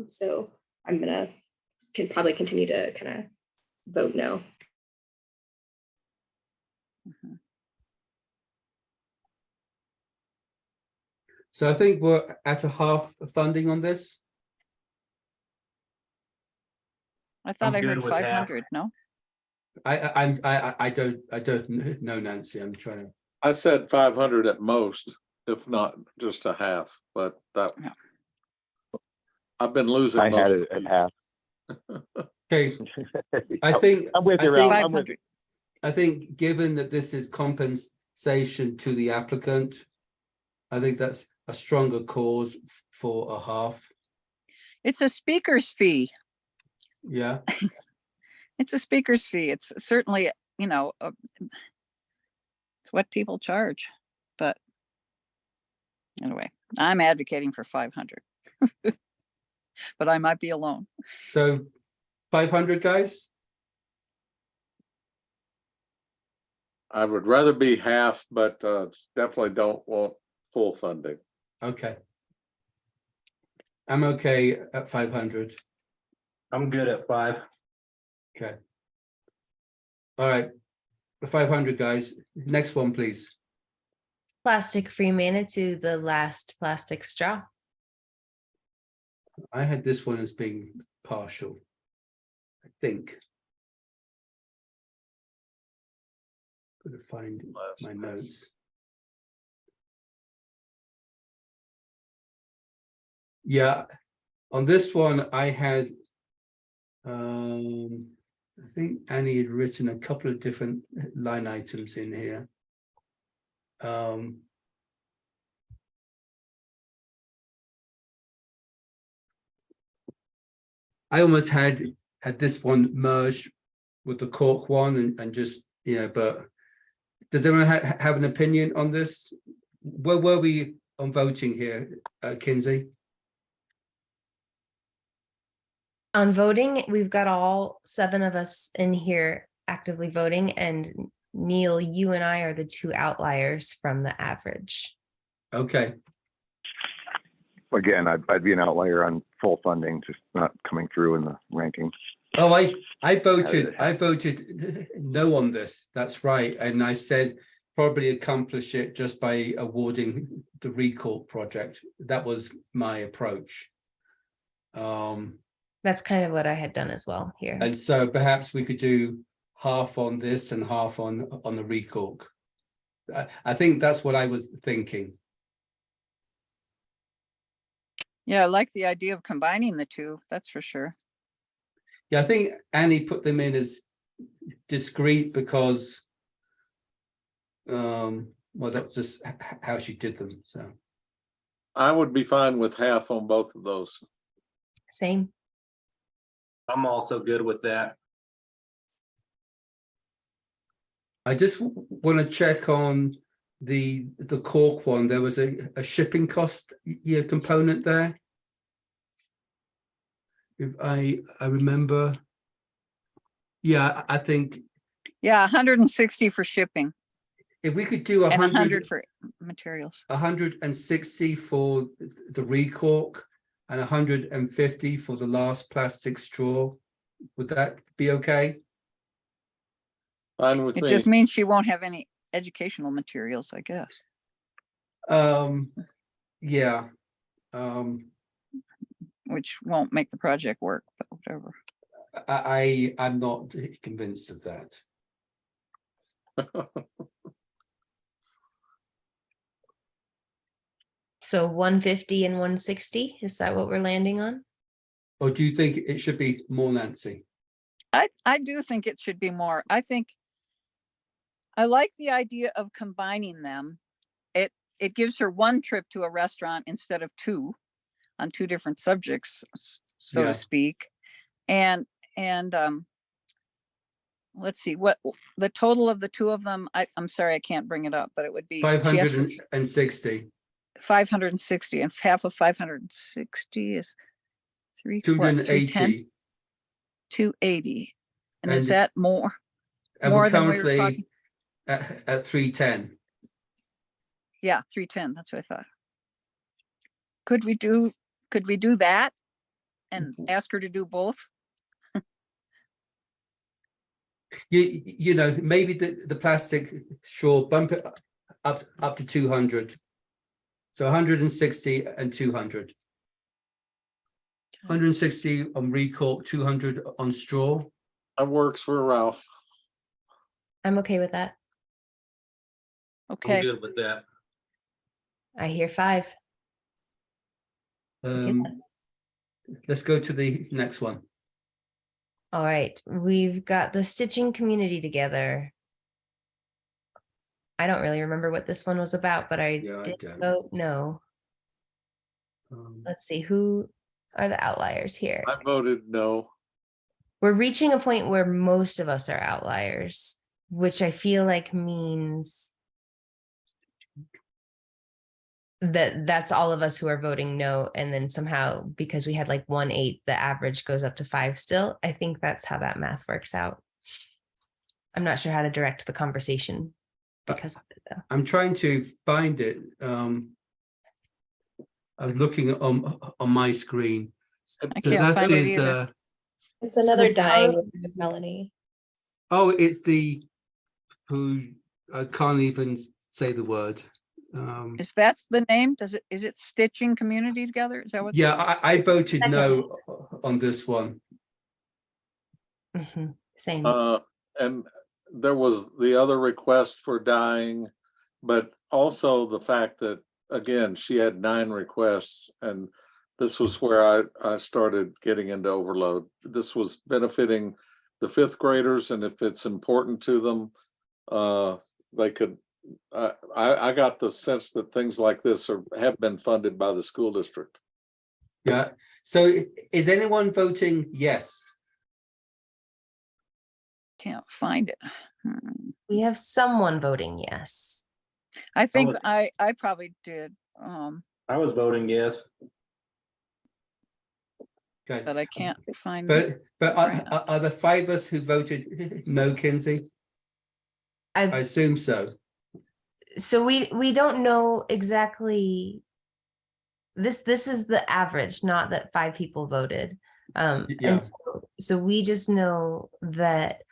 So I'm can probably continue to kind of vote no. Mhm. So I think we're at a half funding on this. I thought I'm I good heard with half. 500, no? I don't know, Nancy. I'm trying to. I said 500 at most, if not just a half, but that Yeah. I've been losing. I most had of it at these. half. Okay, I think I'm with you, I Ralph. think- I'm with 500. I think given that this is compensation to the applicant, I think that's a stronger cause for a half. It's a speaker's fee. Yeah, It's a speaker's fee. It's certainly, it's what people charge. But anyway, I'm advocating for 500. But I might be alone. so 500 guys. I would rather be half, but definitely don't want full funding. Okay. I'm okay at 500. I'm good at 5. Okay. All right. The 500 guys. Next one, please. Plastic-free Manitou, the last plastic straw. I had this one as being partial, I think. Gotta find my notes. Yeah, on this one, I had, I think Annie had written a couple of different line items in here. I almost had this one merged with the cork one and just, but does anyone have an opinion on this? Where were we on voting here, Kinsey? On voting, we've got all 7 of us in here actively voting, and Neil, you and I are the 2 outliers from the average. Okay, Again, I'd be an outlier on full funding, just not coming through in the rankings. oh, I voted no on this, that's right, and I said probably accomplish it just by awarding the recall project. That was my approach. That's kind of what I had done as well here. And so perhaps we could do half on this and half on the recork. I think that's what I was thinking. Yeah, I like the idea of combining the two, that's for sure. Yeah, I think Annie put them in as discrete because well, that's just how she did them. So I would be fine with half on both of those. Same. I'm also good with that. I just want to check on the cork one. There was a shipping cost component there. If I remember. Yeah, I think Yeah, 160 for shipping if we could do and 100 100 for materials. 160 for the recork and 150 for the last plastic straw, would that be okay? Fine with It me. just means she won't have any educational materials, I guess. Yeah. Which won't make the project work, but whatever. I'm not convinced of that. So 150 and 160, is that what we're landing on? Or do you think it should be more, Nancy? I do think it should be more. I think I like the idea of combining them. It gives her 1 trip to a restaurant instead of 2 on 2 different subjects, so Yeah. to speak. And let's see what the total of the 2 of them. I'm sorry, I can't bring it up, but it would be she asked for 560. 560, and half of 560 is 310, 280. 280. And is And- that more And we're than we were currently talking? at 310. Yeah, 310, that's what I thought. Could we do that and ask her to do both? You know, maybe the plastic straw, bump it up to 200. So 160 and 200. 160 on recork, 200 on straw. That works for Ralph. I'm okay with that. I'm Okay, good with that. I hear 5. Let's go to the next one. All right, we've got the stitching community together. I don't really remember what this one was about, but I Yeah, I did don't. vote no. Let's see, who are the outliers here? I voted no. We're reaching a point where most of us are outliers, which I feel like means that that's all of us who are voting no, and then somehow because we had like 1-8, the average goes up to 5 still. I think that's how that math works out. I'm not sure how to direct the conversation because of it, though. I'm trying to find it. I was looking on my screen. I So can't that find it is either. It's another So dying with Melanie. oh, it's the who I can't even say the word. Is that's the name? Is it stitching community together? Is that what? Yeah, I voted Second. no on this one. Mhm, same. And there was the other request for dying, but also the fact that, again, she had 9 requests, and this was where I started getting into overload. This was benefiting the 5th graders, and if it's important to them, they could. I got the sense that things like this have been funded by the school district. Yeah. So is anyone voting yes? Can't find it. Hmm. We have someone voting yes. I think would- I probably did. I was voting yes. Okay, but I can't find. it. but Right. are the 5 of us who voted no, Kinsey? I I, assume so. so we don't know exactly. This is the average, not that 5 people voted. Yeah. And so we just know that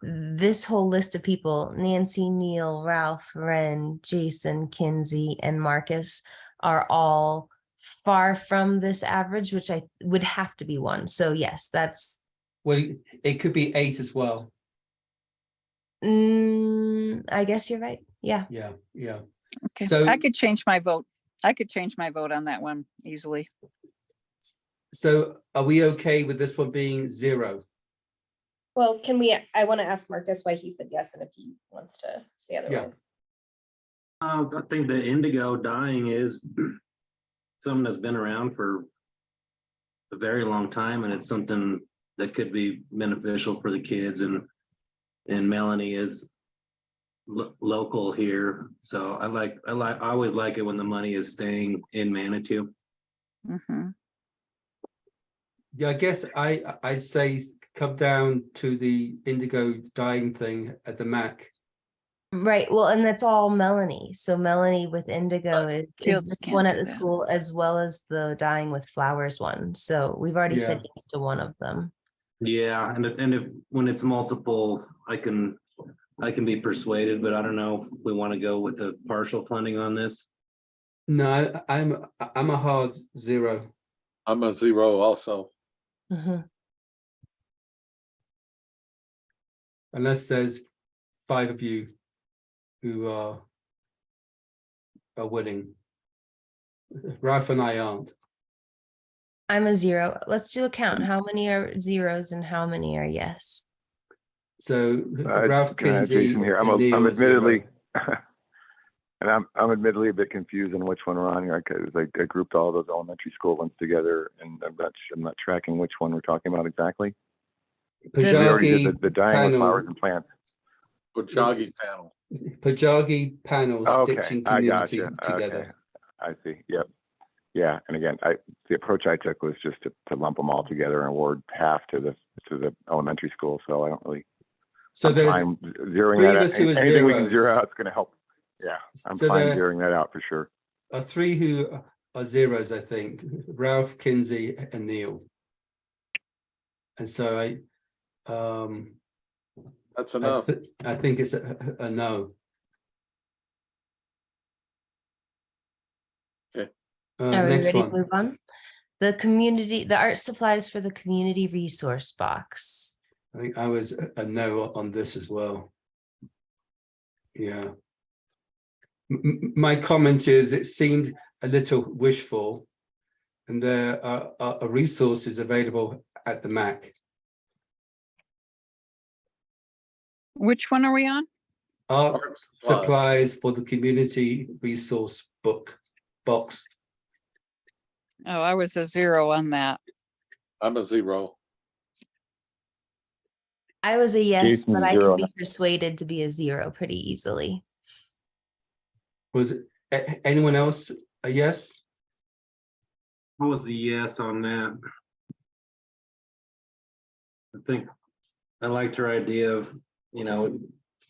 this whole list of people, Nancy, Neil, Ralph, Ren, Jason, Kinsey, and Marcus, are all far from this average, which I would have to be 1. So yes, that's, Well, it could be 8 as well. I guess you're right. Yeah. Yeah, yeah. Okay, So- I could change my vote. I could change my vote on that one easily. So are we okay with this one being 0? Well, I want to ask Marcus why he said yes and if he wants to say otherwise. I think the indigo dyeing is something that's been around for a very long time, and it's something that could be beneficial for the kids. And Melanie is local here, so I always like it when the money is staying in Manitou. Mhm. Yeah, I guess I'd say come down to the indigo dyeing thing at the MAC. Right. Well, and that's all Melanie. So Melanie with indigo is Kids this can't one at do the that. school, as well as the dyeing with flowers one. So we've already said Yeah. yes to one of them. Yeah, and if when it's multiple, I can be persuaded, but I don't know if we want to go with the partial funding on this. No, I'm a hard 0. I'm a 0 also. Mhm. Unless there's 5 of you who are winning. Ralph and I aren't. I'm a 0. Let's do a count. How many are zeros and how many are yes? So Ralph Can I add Kinsey Jason here? and I'm Neil are 0. admittedly, and I'm admittedly a bit confused on which one we're on here, because I grouped all those elementary school ones together, and I'm not tracking which one we're talking about exactly. We already Pajagi did the dyeing with flowers and plants. Pajagi panel. Pajagi panel Okay, stitching I community gotcha. together. Okay, I see. Yep. Yeah, and again, the approach I took was just to lump them all together and award half to the elementary school. So I don't really. So I'm there's fine zeroing 3 that of out. us who are Anything we can zeros. zero out is going to help. Yeah, I'm So fine there zeroing that out for sure. are 3 who are zeros, I think. Ralph, Kinsey, and Neil. And so That's enough. I think it's a no. Okay. Are we Next ready one. to move on? The art supplies for the community resource box. I think I was a no on this as well. Yeah. My comment is it seemed a little wishful, and there are resources available at the MAC. Which one are we on? Art Art supply. supplies for the community resource box. Oh, I was a 0 on that. I'm a 0. I was a yes, Jason's but I 0 can on be persuaded to be a 0 pretty easily. Was it anyone else a yes? I was a yes on that. I think I liked her idea of,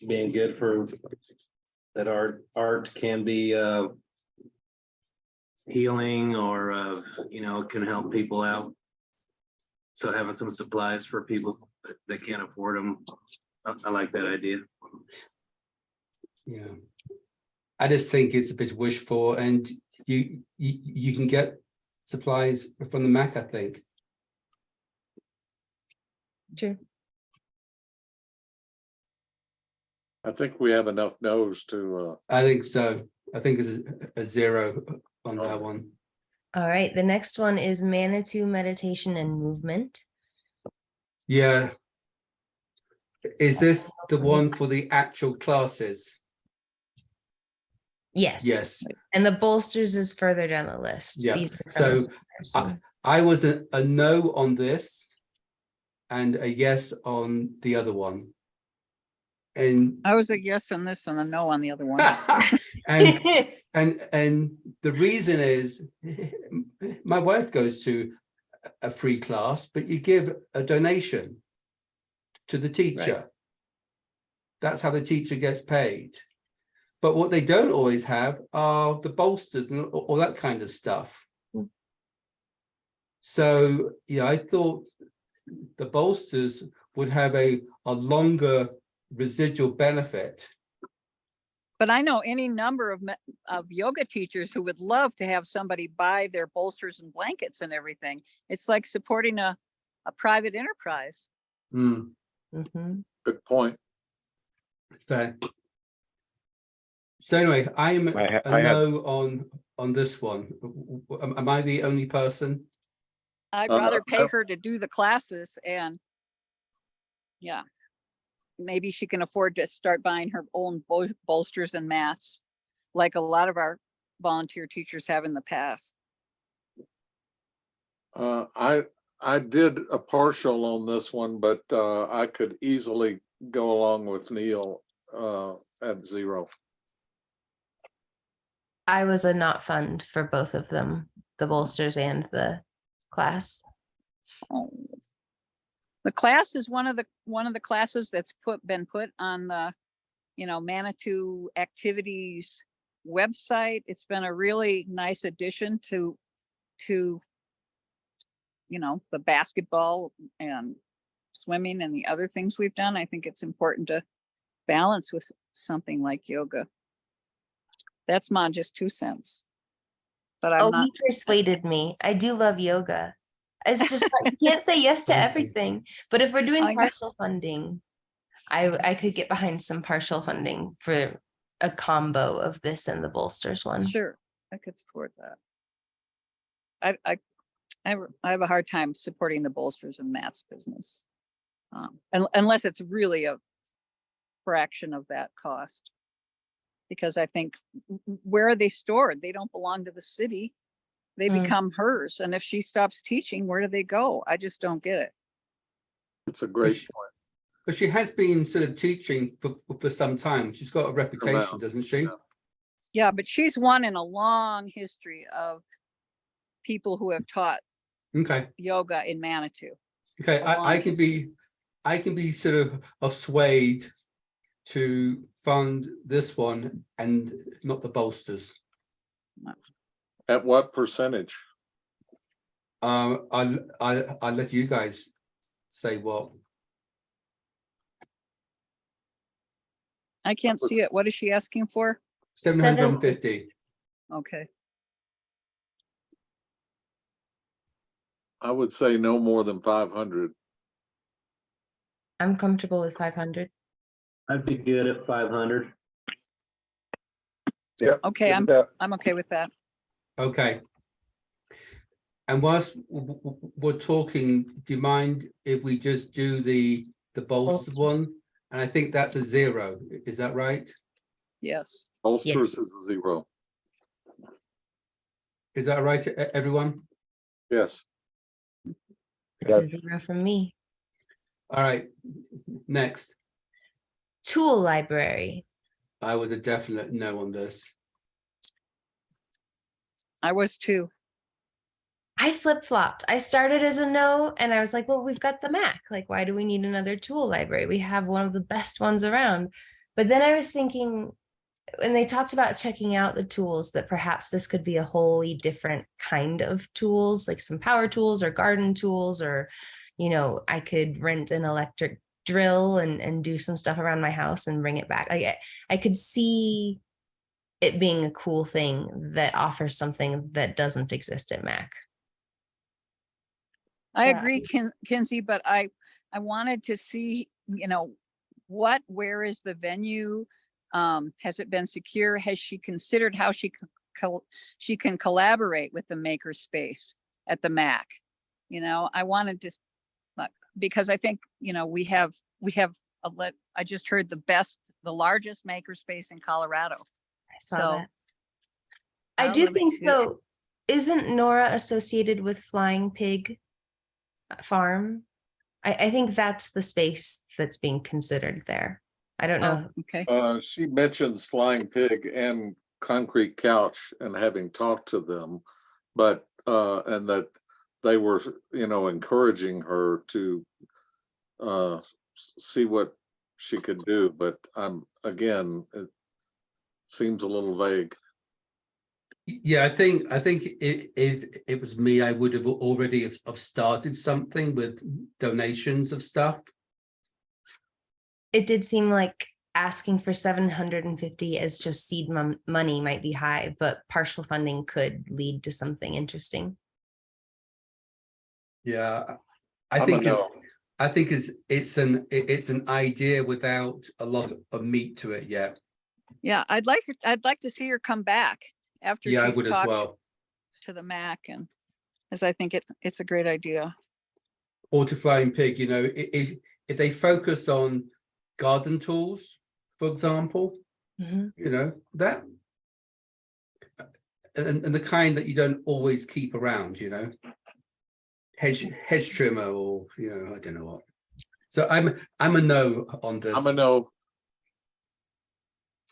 being good for that art can be healing or can help people out. So having some supplies for people that can't afford them, I like that idea. Yeah. I just think it's a bit wishful, and you can get supplies from the MAC, I think. True. I think we have enough no's to. I think so. I think it's a 0 on Oh. that one. All right. The next one is Manitou meditation and movement. Yeah. Is this the one for the actual classes? Yes. Yes. And the bolsters is further down the list. Yeah. These are from So the person. I was a no on this and a yes on the other one. And I was a yes on this and a no on the other one. and the reason is my wife goes to a free class, but you give a donation to the teacher. That's how the teacher gets paid. But what they don't always have are the bolsters and all that kind of stuff. So, yeah, I thought the bolsters would have a longer residual benefit. But I know any number of yoga teachers who would love to have somebody buy their bolsters and blankets and everything. It's like supporting a private enterprise. Mm, Good point. it's fair. So anyway, I am I a no on this one. Am I the only person? I'd rather pay her to do the classes and yeah, maybe she can afford to start buying her own bolsters and mats like a lot of our volunteer teachers have in the past. I did a partial on this one, but I could easily go along with Neil at 0. I was a not fund for both of them, the bolsters and the class. Oh. The class is one of the classes that's been put on the, Manitou activities website. It's been a really nice addition to the basketball and swimming and the other things we've done. I think it's important to balance with something like yoga. That's my just 2 cents. But I'm not. You persuaded me. I do love yoga. It's just like you can't say yes to everything. But if we're doing partial funding, I could get behind some partial funding for a combo of this and the bolsters one. Sure, I could support that. I have a hard time supporting the bolsters and mats business, unless it's really a fraction of that cost. Because I think, where are they stored? They don't belong to the city. They become hers. And if she stops teaching, where do they go? I just don't get it. It's a great point. But she has been sort of teaching for some time. She's got a reputation, doesn't she? Yeah, but she's one in a long history of people who have taught yoga in Manitou. Okay, I can be sort of swayed to fund this one and not the bolsters. At what percentage? I'll let you guys say what. I can't see it. What is she asking for? 750. Okay. I would say no more than 500. I'm comfortable with 500. I'd be good at 500. Yeah. Okay, I'm okay with that. Okay. And whilst we're talking, do you mind if we just do the bolsters one? And I think that's a 0. Is that right? Yes. Bolsters is a 0. Is that right, everyone? Yes. It's a 0 from me. All right. Next. Tool library. I was a definite no on this. I was too. I flip-flopped. I started as a no, and I was like, well, we've got the MACH. Like, why do we need another tool library? We have one of the best ones around. But then I was thinking, when they talked about checking out the tools, that perhaps this could be a wholly different kind of tools, like some power tools or garden tools, or, I could rent an electric drill and do some stuff around my house and bring it back. Like, I could see it being a cool thing that offers something that doesn't exist at MACH. I agree, Kinsey, but I wanted to see, where is the venue? Has it been secure? Has she considered how she can collaborate with the makerspace at the MACH? I wanted to, because I think, we have I just heard the largest makerspace in Colorado. I saw that. I do think though, isn't Nora associated with Flying Pig Farm? I think that's the space that's being considered there. I don't know. Okay. She mentions Flying Pig and Concrete Couch and having talked to them, but, and that they were, encouraging her to see what she could do, but again, it seems a little vague. Yeah, I think if it was me, I would have already have started something with donations of stuff. It did seem like asking for 750 as just seed money might be high, but partial funding could lead to something interesting. Yeah, I'm I think it's an idea without a lot of meat to it yet. Yeah, I'd like to see her come back after Yeah, I she's would as talked well. to the MAC, and as I think it's a great idea. Or to Flying Pig, if they focused on garden tools, for example, that and the kind that you don't always keep around, hedge trimmer, or I don't know what. So I'm a no on this. I'm a no.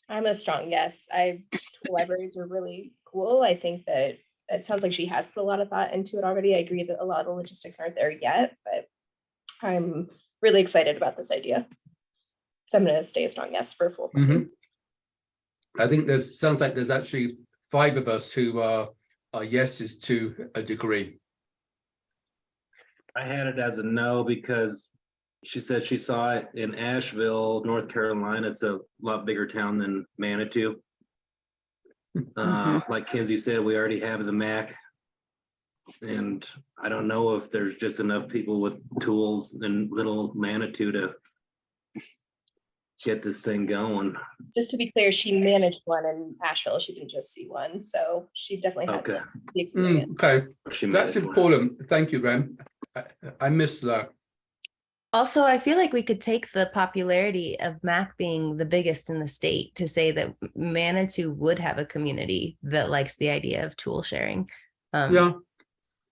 I'm a strong yes. Tool libraries are really cool. I think that it sounds like she has put a lot of thought into it already. I agree that a lot of the logistics aren't there yet, but I'm really excited about this idea. So I'm going to stay a strong yes for full funding. I think sounds like there's actually 5 of us who are yeses to a degree. I had it as a no because she said she saw it in Asheville, North Carolina. It's a lot bigger town than Manitou. Like Kinsey said, we already have the MAC. And I don't know if there's just enough people with tools in little Manitou to get this thing going. Just to be clear, she managed one in Asheville. She didn't just see one. So she definitely has the experience. Okay, that's important. Thank you, Graham. I missed that. Also, I feel like we could take the popularity of MAC being the biggest in the state to say that Manitou would have a community that likes the idea of tool sharing. Yeah,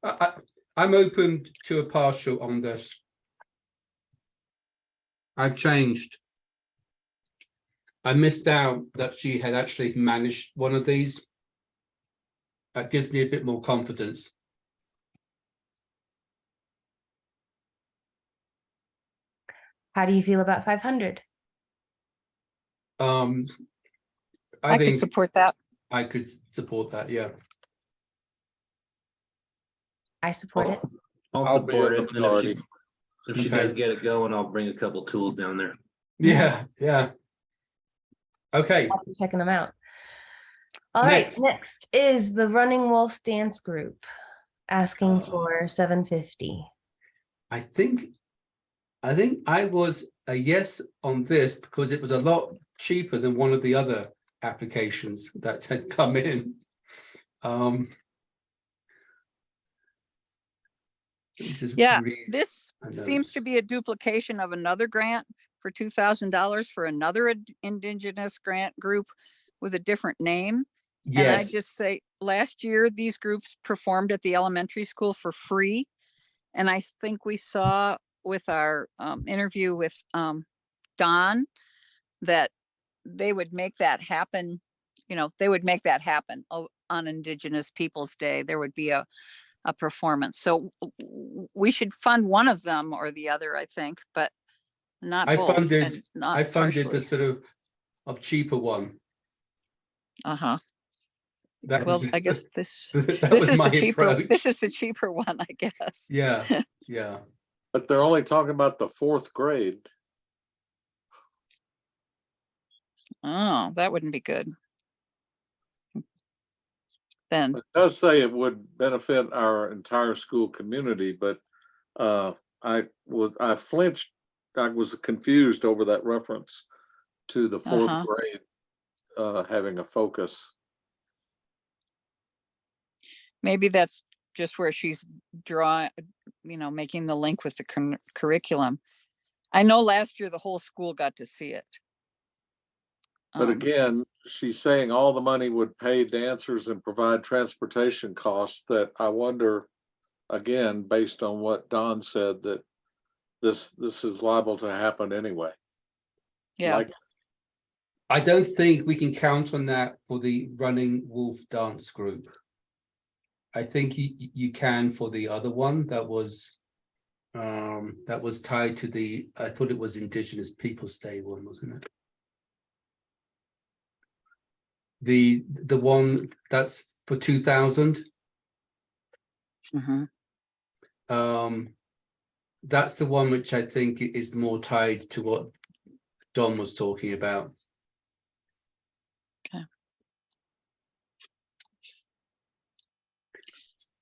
I'm open to a partial on this. I've changed. I missed out that she had actually managed one of these. That gives me a bit more confidence. How do you feel about 500? I think could support that. I could support that. Yeah. I support it. I'll support it. And if she does get it going, I'll bring a couple tools down there. Yeah. Okay. I'll be checking them out. All right. Next is the Running Wolf Dance Group asking for 750. I think I was a yes on this because it was a lot cheaper than one of the other applications that had come in. Yeah, this seems to be a duplication of another grant for $2,000 for another Indigenous grant group with a different name. Yes. And I just say, last year, these groups performed at the elementary school for free. And I think we saw with our interview with Don that they would make that happen. They would make that happen on Indigenous Peoples Day. There would be a performance. So we should fund one of them or the other, I think, but not both. I funded the sort of cheaper one. Well, I guess this was is my the cheaper. approach. This is the cheaper one, I guess. Yeah. But they're only talking about the 4th grade. Oh, that wouldn't be good. Then it does say it would benefit our entire school community, but I flinched. I was confused over that reference to the 4th grade having a focus. Maybe that's just where she's making the link with the curriculum. I know last year the whole school got to see it. But again, she's saying all the money would pay dancers and provide transportation costs, that I wonder, again, based on what Don said, that this is liable to happen anyway. Yeah. I don't think we can count on that for the Running Wolf dance group. I think you can for the other one that was tied to the, I thought it was Indigenous Peoples Day one, wasn't it? The one that's for 2000. That's the one which I think is more tied to what Don was talking about.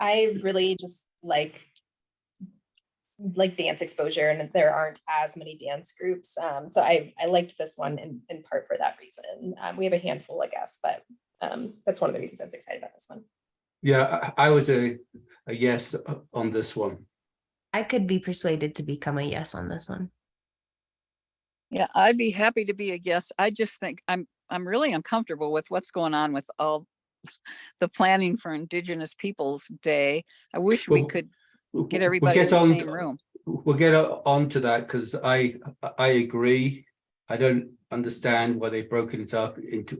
I really just like dance exposure, and there aren't as many dance groups. So I liked this one in part for that reason. We have a handful, I guess, but that's one of the reasons I was excited about this one. Yeah, I was a yes on this one. I could be persuaded to become a yes on this one. Yeah, I'd be happy to be a yes. I just think I'm really uncomfortable with what's going on with all the planning for Indigenous Peoples Day. I wish we could get everybody in the same room. We'll get on to that because I agree. I don't understand why they've broken it up into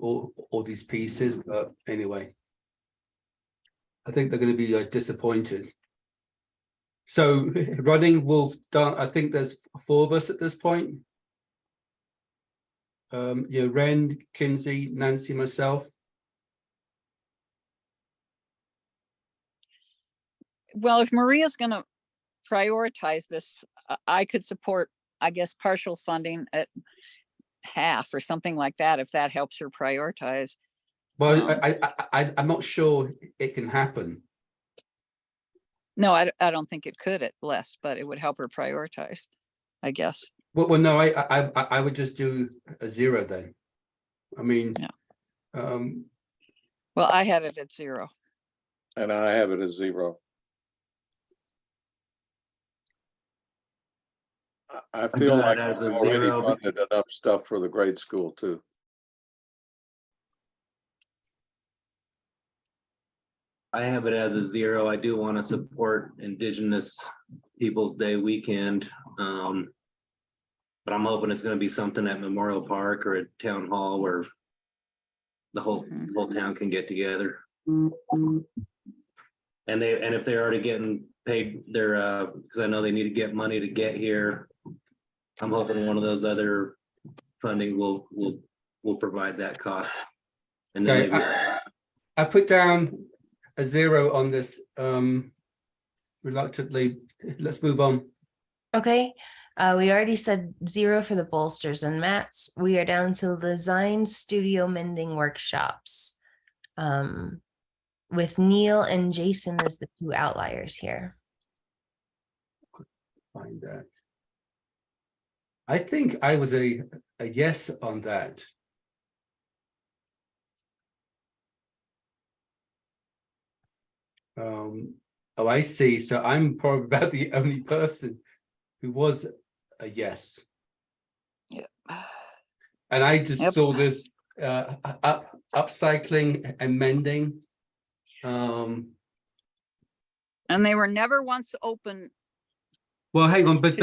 all these pieces, but anyway, I think they're going to be disappointed. So Running Wolf, I think there's 4 of us at this point. Yeah, Ren, Kinsey, Nancy, myself. Well, if Maria's going to prioritize this, I could support, I guess, partial funding at half or something like that, if that helps her prioritize. Well, I'm not sure it can happen. No, I don't think it could at less, but it would help her prioritize, I guess. Well, no, I would just do a 0 then. I mean, yeah. Well, I had it at 0. And I have it as 0. I feel like as a I've already 0. funded enough stuff for the grade school too. I have it as a 0. I do want to support Indigenous Peoples Day weekend. But I'm hoping it's going to be something at Memorial Park or at Town Hall where the whole town can get together. And if they're already getting paid their, because I know they need to get money to get here, I'm hoping one of those other funding will provide that cost. And then okay, I put down a 0 on this reluctantly. Let's move on. Okay. We already said 0 for the bolsters and mats. We are down to design studio mending workshops. With Neil and Jason as the 2 outliers here. Find that. I think I was a yes on that. Oh, I see. So I'm probably about the only person who was a yes. Yeah. And I just saw this upcycling and mending. And they were never once open. Well, hang on, but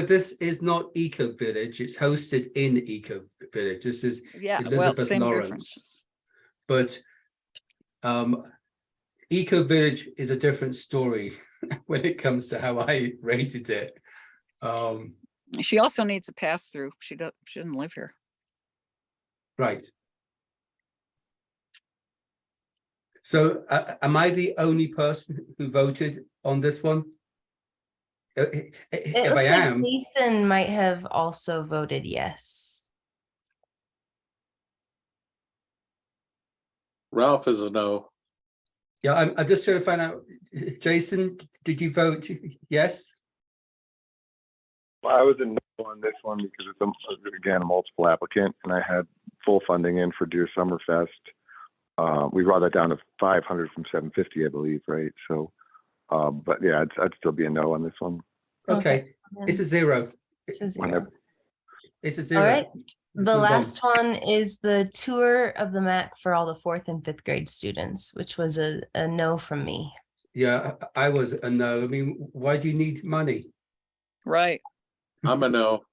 this is not Eco Village. It's hosted in Eco Village. This is Elizabeth Lawrence. But Eco Village is a different story when it comes to how I rated it. She also needs a pass through. She doesn't live here. Right. So am I the only person who voted on this one? It If looks I like am, Jason might have also voted yes. Ralph is a no. yeah, I'm just trying to find out. Jason, did you vote yes? Well, I was a no on this one because it's again a multiple applicant, and I had full funding in for Deer Summerfest. We brought that down to 500 from 750, I believe, right? So, but yeah, I'd still be a no on this one. Okay, it's a 0. It's a 0. It's a 0. All right. Let's The move on. last one is the tour of the MAC for all the 4th and 5th grade students, which was a no from me. Yeah, I was a no. I mean, why do you need money? Right. I'm a no.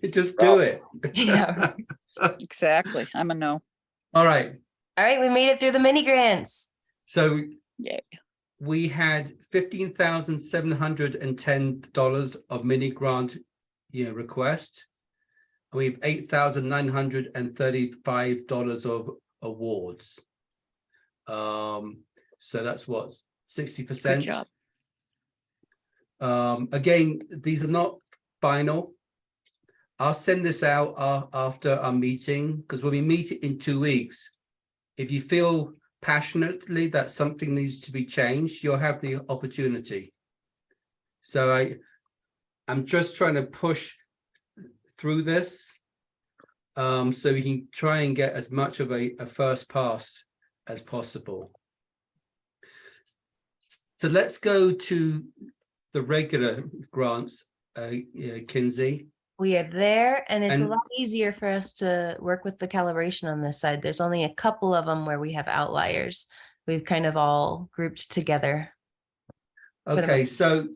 Just do it. Yeah. Exactly. I'm a no. All right. All right, we made it through the mini grants. So Yeah. we had $15,710 of mini grant request. We have $8,935 of awards. So that's what, 60%. Good job. Again, these are not final. I'll send this out after our meeting, because when we meet in 2 weeks, if you feel passionately that something needs to be changed, you'll have the opportunity. So I'm just trying to push through this, so we can try and get as much of a first pass as possible. So let's go to the regular grants, Kinsey. We are there, and it's a And- lot easier for us to work with the calibration on this side. There's only a couple of them where we have outliers. We've kind of all grouped together. Okay, so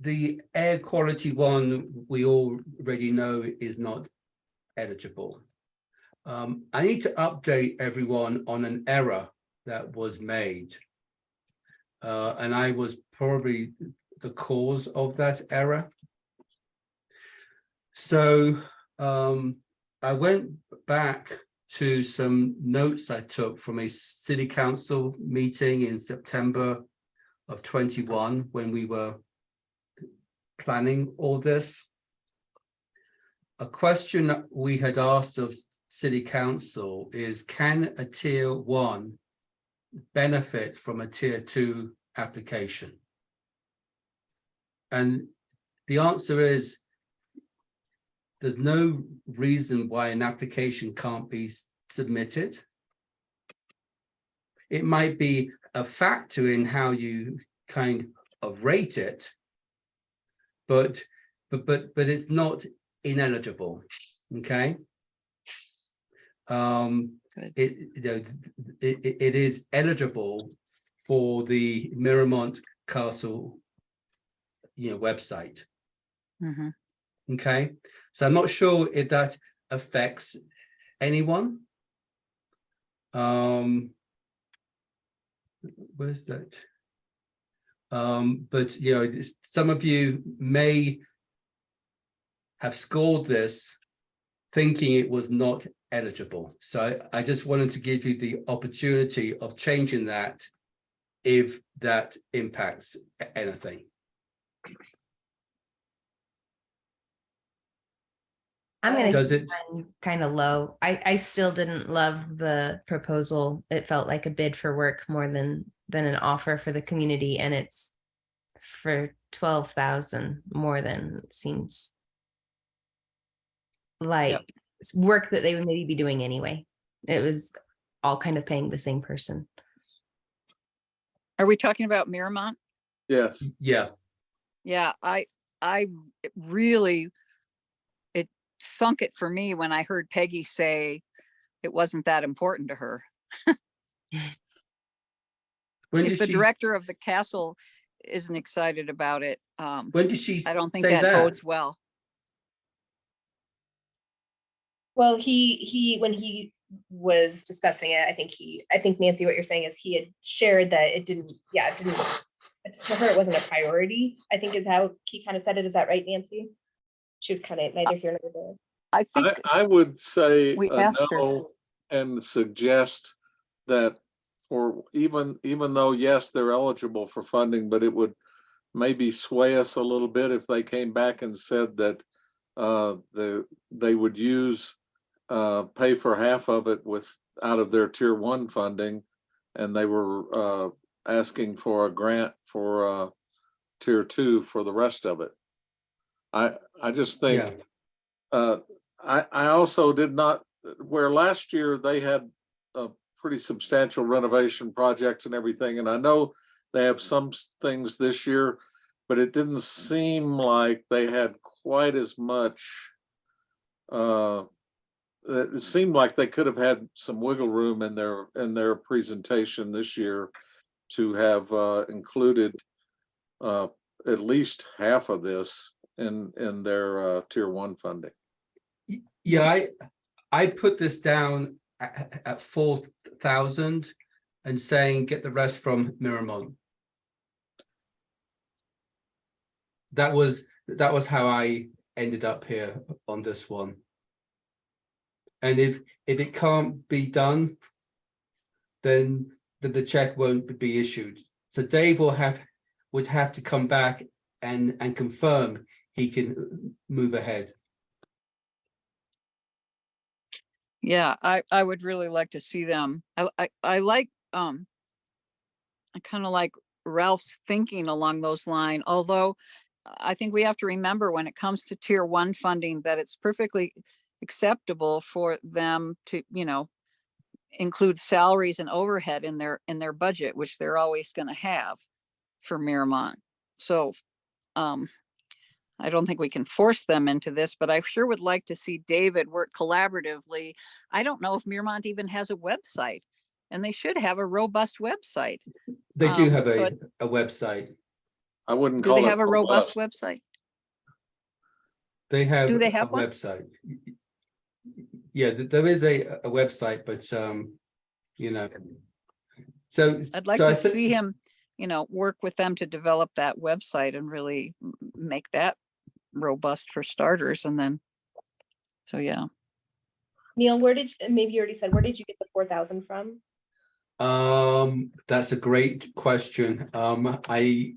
the air quality one we already know is not eligible. I need to update everyone on an error that was made. And I was probably the cause of that error. So I went back to some notes I took from a city council meeting in September of 21 when we were planning all this. A question that we had asked of city council is, can a tier 1 benefit from a tier 2 application? And the answer is, there's no reason why an application can't be submitted. It might be a factor in how you kind of rate it, but it's not ineligible. Okay. It is eligible for the Miramont Castle website. Mm-hmm. Okay, so I'm not sure if that affects anyone. Where's that? But some of you may have scored this thinking it was not eligible. So I just wanted to give you the opportunity of changing that if that impacts anything. I'm gonna Does it? kind of low. I still didn't love the proposal. It felt like a bid for work more than an offer for the community, and it's for 12,000 more than it seems like it's work that they would maybe be doing anyway. It was all kind of paying the same person. Are we talking about Miramont? Yes. Yeah. Yeah, I really, it sunk it for me when I heard Peggy say it wasn't that important to her. If the director of the castle isn't excited about it, When did she I don't think say that bodes well. Well, he when he was discussing it, I think Nancy, what you're saying is he had shared that it didn't to her it wasn't a priority, I think is how he kind of said it. Is that right, Nancy? She was kind of neither here nor there. I think I would say we asked her. no, and suggest that for even though, yes, they're eligible for funding, but it would maybe sway us a little bit if they came back and said that they would use pay for half of it out of their tier 1 funding, and they were asking for a grant for tier 2 for the rest of it. I just think I also did not, where last year they had a pretty substantial renovation projects and everything, and I know they have some things this year, but it didn't seem like they had quite as much. It seemed like they could have had some wiggle room in their presentation this year to have included at least half of this in their tier 1 funding. Yeah, I put this down at 4,000 and saying get the rest from Miramont. That was how I ended up here on this one. And if it can't be done, then the check won't be issued. So Dave would have to come back and confirm he can move ahead. Yeah, I would really like to see them. I like, I kind of like Ralph's thinking along those lines, although I think we have to remember when it comes to tier 1 funding that it's perfectly acceptable for them to, include salaries and overhead in their budget, which they're always going to have for Miramont. So I don't think we can force them into this, but I sure would like to see David work collaboratively. I don't know if Miramont even has a website, and they should have a robust website. They do have so a website. I wouldn't Do call they it have a robust website? They have Do they a have one? website. Yeah, there is a website, but so I'd like so to I think see him, work with them to develop that website and really make that robust for starters. And then, so yeah. Neil, maybe you already said, where did you get the 4,000 from? That's a great question. I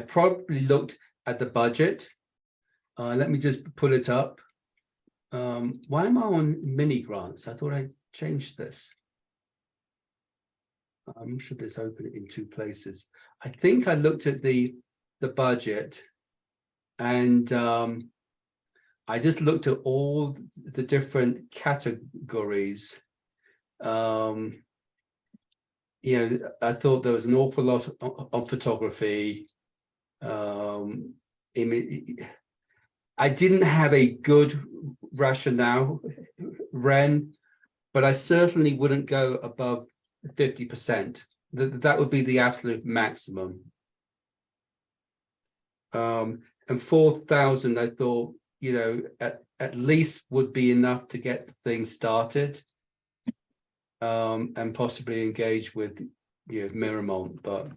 probably looked at the budget. Let me just pull it up. Why am I on mini grants? I thought I changed this. Should this open in 2 places? I think I looked at the budget, and I just looked at all the different categories. I thought there was an awful lot on photography. I didn't have a good rationale, Ren, but I certainly wouldn't go above 50%. That would be the absolute maximum. And 4,000, I thought, at least would be enough to get things started, and possibly engage with Miramont, but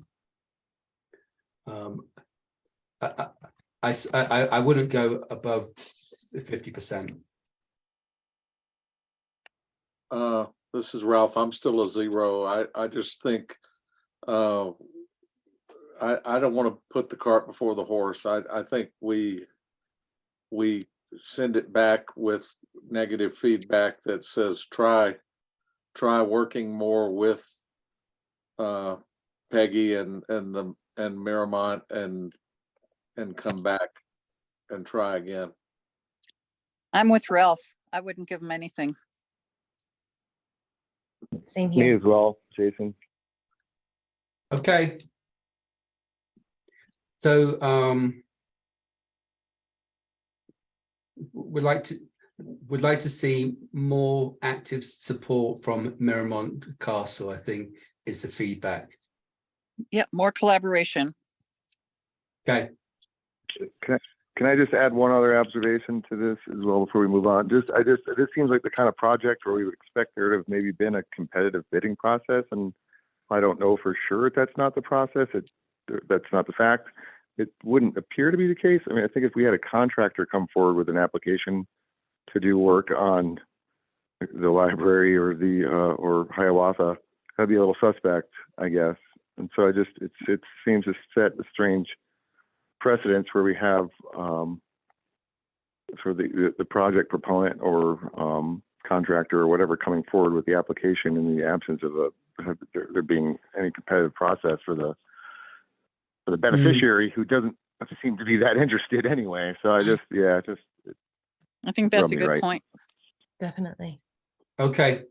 I wouldn't go above 50%. This is Ralph. I'm still a 0. I just think I don't want to put the cart before the horse. I think we send it back with negative feedback that says try working more with Peggy and Miramont and come back and try again. I'm with Ralph. I wouldn't give him anything. Same Me here. as well, Jason. Okay. So we'd like to see more active support from Miramont Castle, I think, is the feedback. Yeah, more collaboration. Okay. Can I just add one other observation to this as well before we move on? This seems like the kind of project where we would expect there to have maybe been a competitive bidding process, and I don't know for sure that's not the process. That's not the fact. It wouldn't appear to be the case. I mean, I think if we had a contractor come forward with an application to do work on the library or or Hiawatha, that'd be a little suspect, I guess. And so it seems to set a strange precedence where we have sort of the project proponent or contractor or whatever coming forward with the application in the absence of there being any competitive process for the beneficiary who doesn't seem to be that interested anyway. So I think that's a good right. point. Definitely. Okay.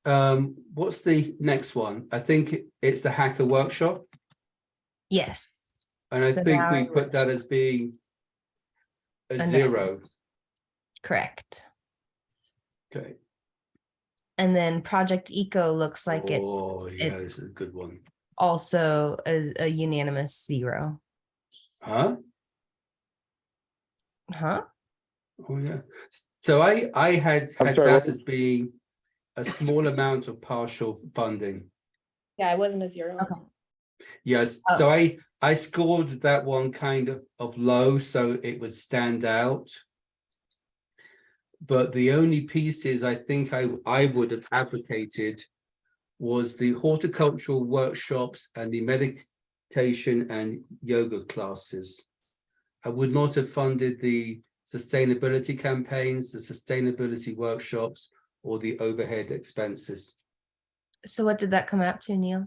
What's the next one? I think it's the hacker workshop. Yes. And I The think we Valley put that as being a no. 0. Correct. Okay. And then Project Eco looks like yeah, it's this is a good one. also a unanimous 0. Huh? Huh? Oh yeah. So I had I'm had sorry, that what as being a small amount of partial funding. Yeah, it wasn't a zero. Okay. Yes, Oh. so I scored that one kind of low, so it would stand out. But the only pieces I think I would have advocated was the horticultural workshops and the meditation and yoga classes. I would not have funded the sustainability campaigns, the sustainability workshops, or the overhead expenses. So what did that come out to, Neil?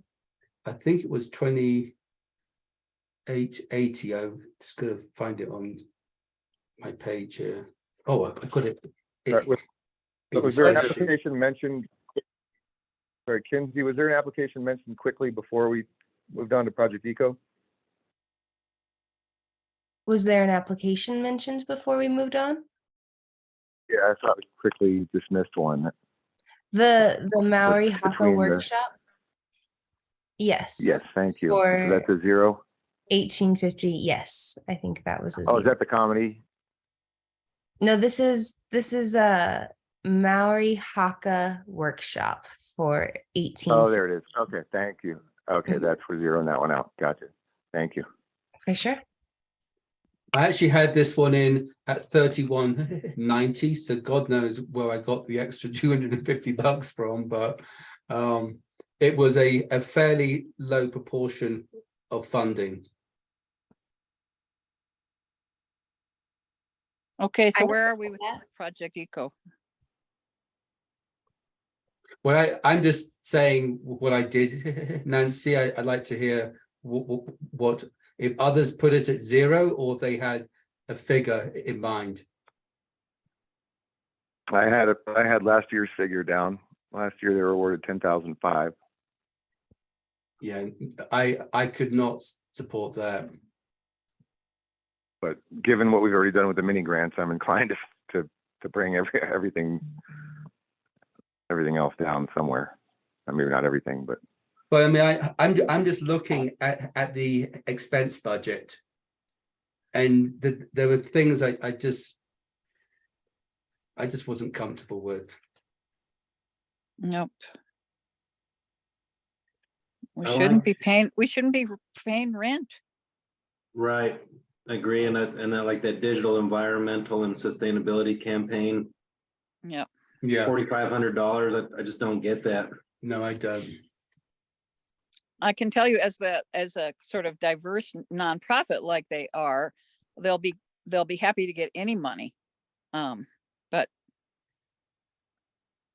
I think it was 2880. I'm just gonna find it on my page here. Oh, I put it. Right, was was there an spreadsheet. application mentioned? Sorry, Kinsey, was there an application mentioned quickly before we moved on to Project Eco? Was there an application mentioned before we moved on? Yeah, I thought we quickly dismissed one. The Maori Haka between the- workshop? Yes. Yes, thank you. So For that's a zero. 1850, yes, I think that was a Oh, is zero. that the comedy? No, this is a Maori Haka workshop for 18. Oh, there it is. Okay, thank you. Okay, that's for zeroing that one out. Gotcha. Thank you. For sure. I actually had this one in at 3190, so God knows where I got the extra $250 from, but it was a fairly low proportion of funding. Okay, so I where are support we with that. Project Eco? Well, I'm just saying what I did, Nancy. I'd like to hear what if others put it at zero or if they had a figure in mind. I had last year's figure down. Last year they were awarded 10,005. Yeah, I could not support that. But given what we've already done with the mini grants, I'm inclined to bring everything else down somewhere. I mean, not everything, but. But I mean, I'm just looking at the expense budget, and there were things I just wasn't comfortable with. Nope. We I shouldn't like- be paying, we shouldn't be paying rent. Right, I agree, and I like that digital environmental and sustainability campaign, Yep. Yeah, $4,500, I just don't get that. no, I don't. I can tell you as a sort of diverse nonprofit like they are, they'll be happy to get any money. But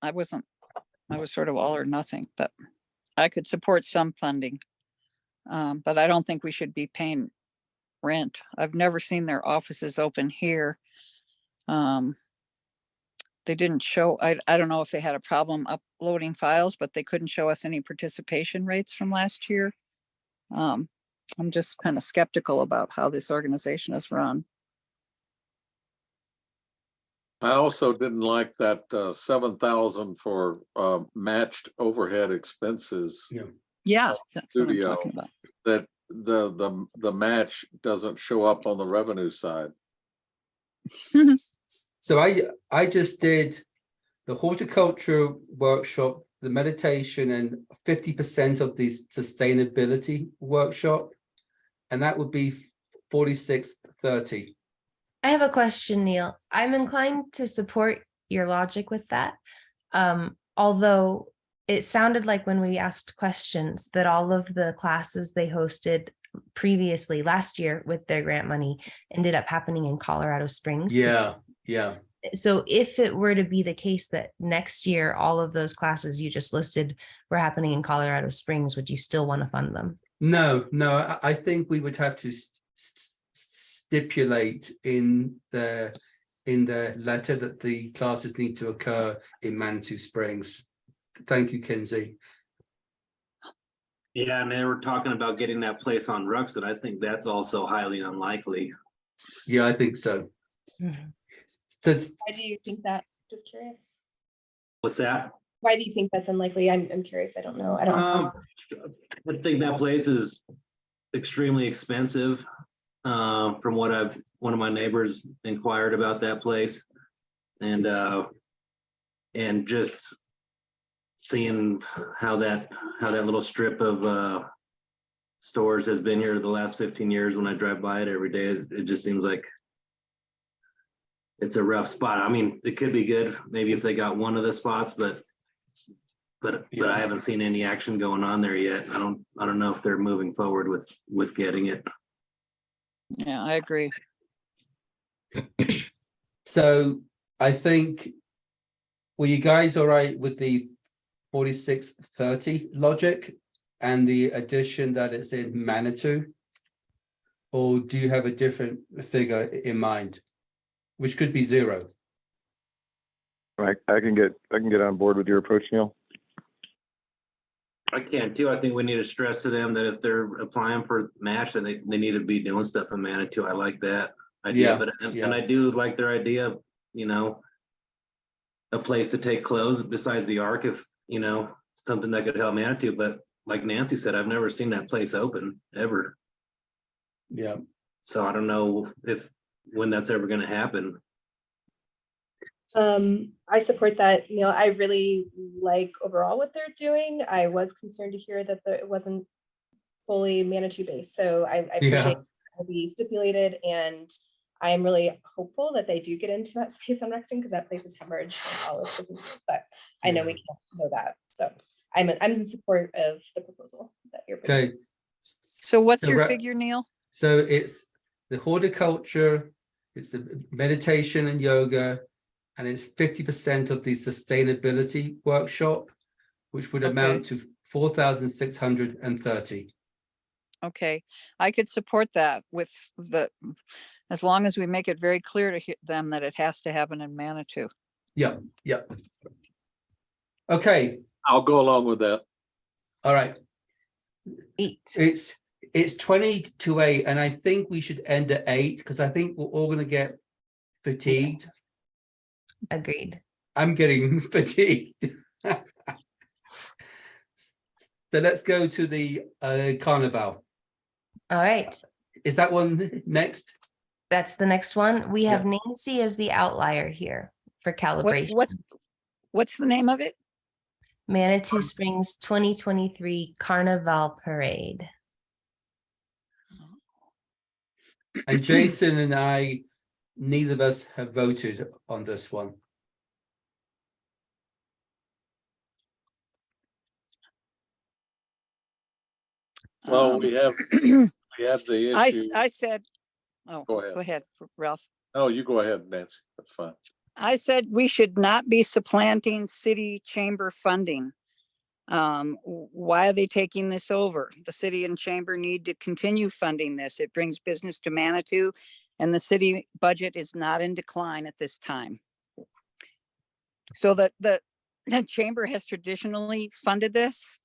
I was sort of all or nothing, but I could support some funding. But I don't think we should be paying rent. I've never seen their offices open here. They didn't show, I don't know if they had a problem uploading files, but they couldn't show us any participation rates from last year. I'm just kind of skeptical about how this organization is run. I also didn't like that 7,000 for matched overhead expenses. Yeah. Yeah, that's what I'm Studio. talking about. That the match doesn't show up on the revenue side. So I just did the horticulture workshop, the meditation, and 50% of the sustainability workshop, and that would be 4630. I have a question, Neil. I'm inclined to support your logic with that. Although it sounded like when we asked questions that all of the classes they hosted previously last year with their grant money ended up happening in Colorado Springs. Yeah. So if it were to be the case that next year all of those classes you just listed were happening in Colorado Springs, would you still want to fund them? No, I think we would have to stipulate in the letter that the classes need to occur in Manitou Springs. Thank you, Kinsey. Yeah, and they were talking about getting that place on Ruxton. I think that's also highly unlikely. Yeah, I think so. So, Why do you think that? Just curious. What's that? Why do you think that's unlikely? I'm curious. I don't know. I don't. I think that place is extremely expensive. From what one of my neighbors inquired about that place. and just seeing how that little strip of stores has been here the last 15 years. When I drive by it every day, it just seems like it's a rough spot. I mean, it could be good maybe if they got one of the spots, but I haven't seen any action going on there yet. I don't know if they're moving forward with getting it. Yeah, I agree. So I think, were you guys all right with the 4630 logic and the addition that it's in Manitou? Or do you have a different figure in mind, which could be 0? Right. I can get on board with your approach, Neil. I can too. I think we need to stress to them that if they're applying for MACH, then they need to be doing stuff in Manitou. I like that idea, and I do like their idea of, a place to take clothes besides the Ark, if, something that could help Manitou. But like Nancy said, I've never seen that place open ever. Yeah. So I don't know when that's ever going to happen. I support that, Neil. I really like overall what they're doing. I was concerned to hear that it wasn't fully Manitou based. So I appreciate it will be stipulated, and I am really hopeful that they do get into that space on Rexton, because that place is hemorrhaged in all its businesses, but I know we can't know that. So I'm in support of the proposal that you're bringing. Okay. So what's your figure, Neil? So it's the horticulture, it's the meditation and yoga, and it's 50% of the sustainability workshop, which would amount to 4,630. Okay, I could support that with as long as we make it very clear to them that it has to happen in Manitou. Yeah. Okay. I'll go along with that. All right. 8. It's 20 to 8, and I think we should end at 8 because I think we're all going to get fatigued. Agreed. I'm getting fatigued. So let's go to the Carnival. All right. Is that one next? That's the next one. We have Nancy as the outlier here for calibration. What's the name of it? Manitou Springs 2023 Carnival Parade. And Jason and I, neither of us have voted on this one. Well, we have the issue. I said, Go ahead, Ralph. No, you go ahead, Nancy. That's fine. I said we should not be supplanting city chamber funding. Why are they taking this over? The city and chamber need to continue funding this. It brings business to Manitou, and the city budget is not in decline at this time. So the chamber has traditionally funded this.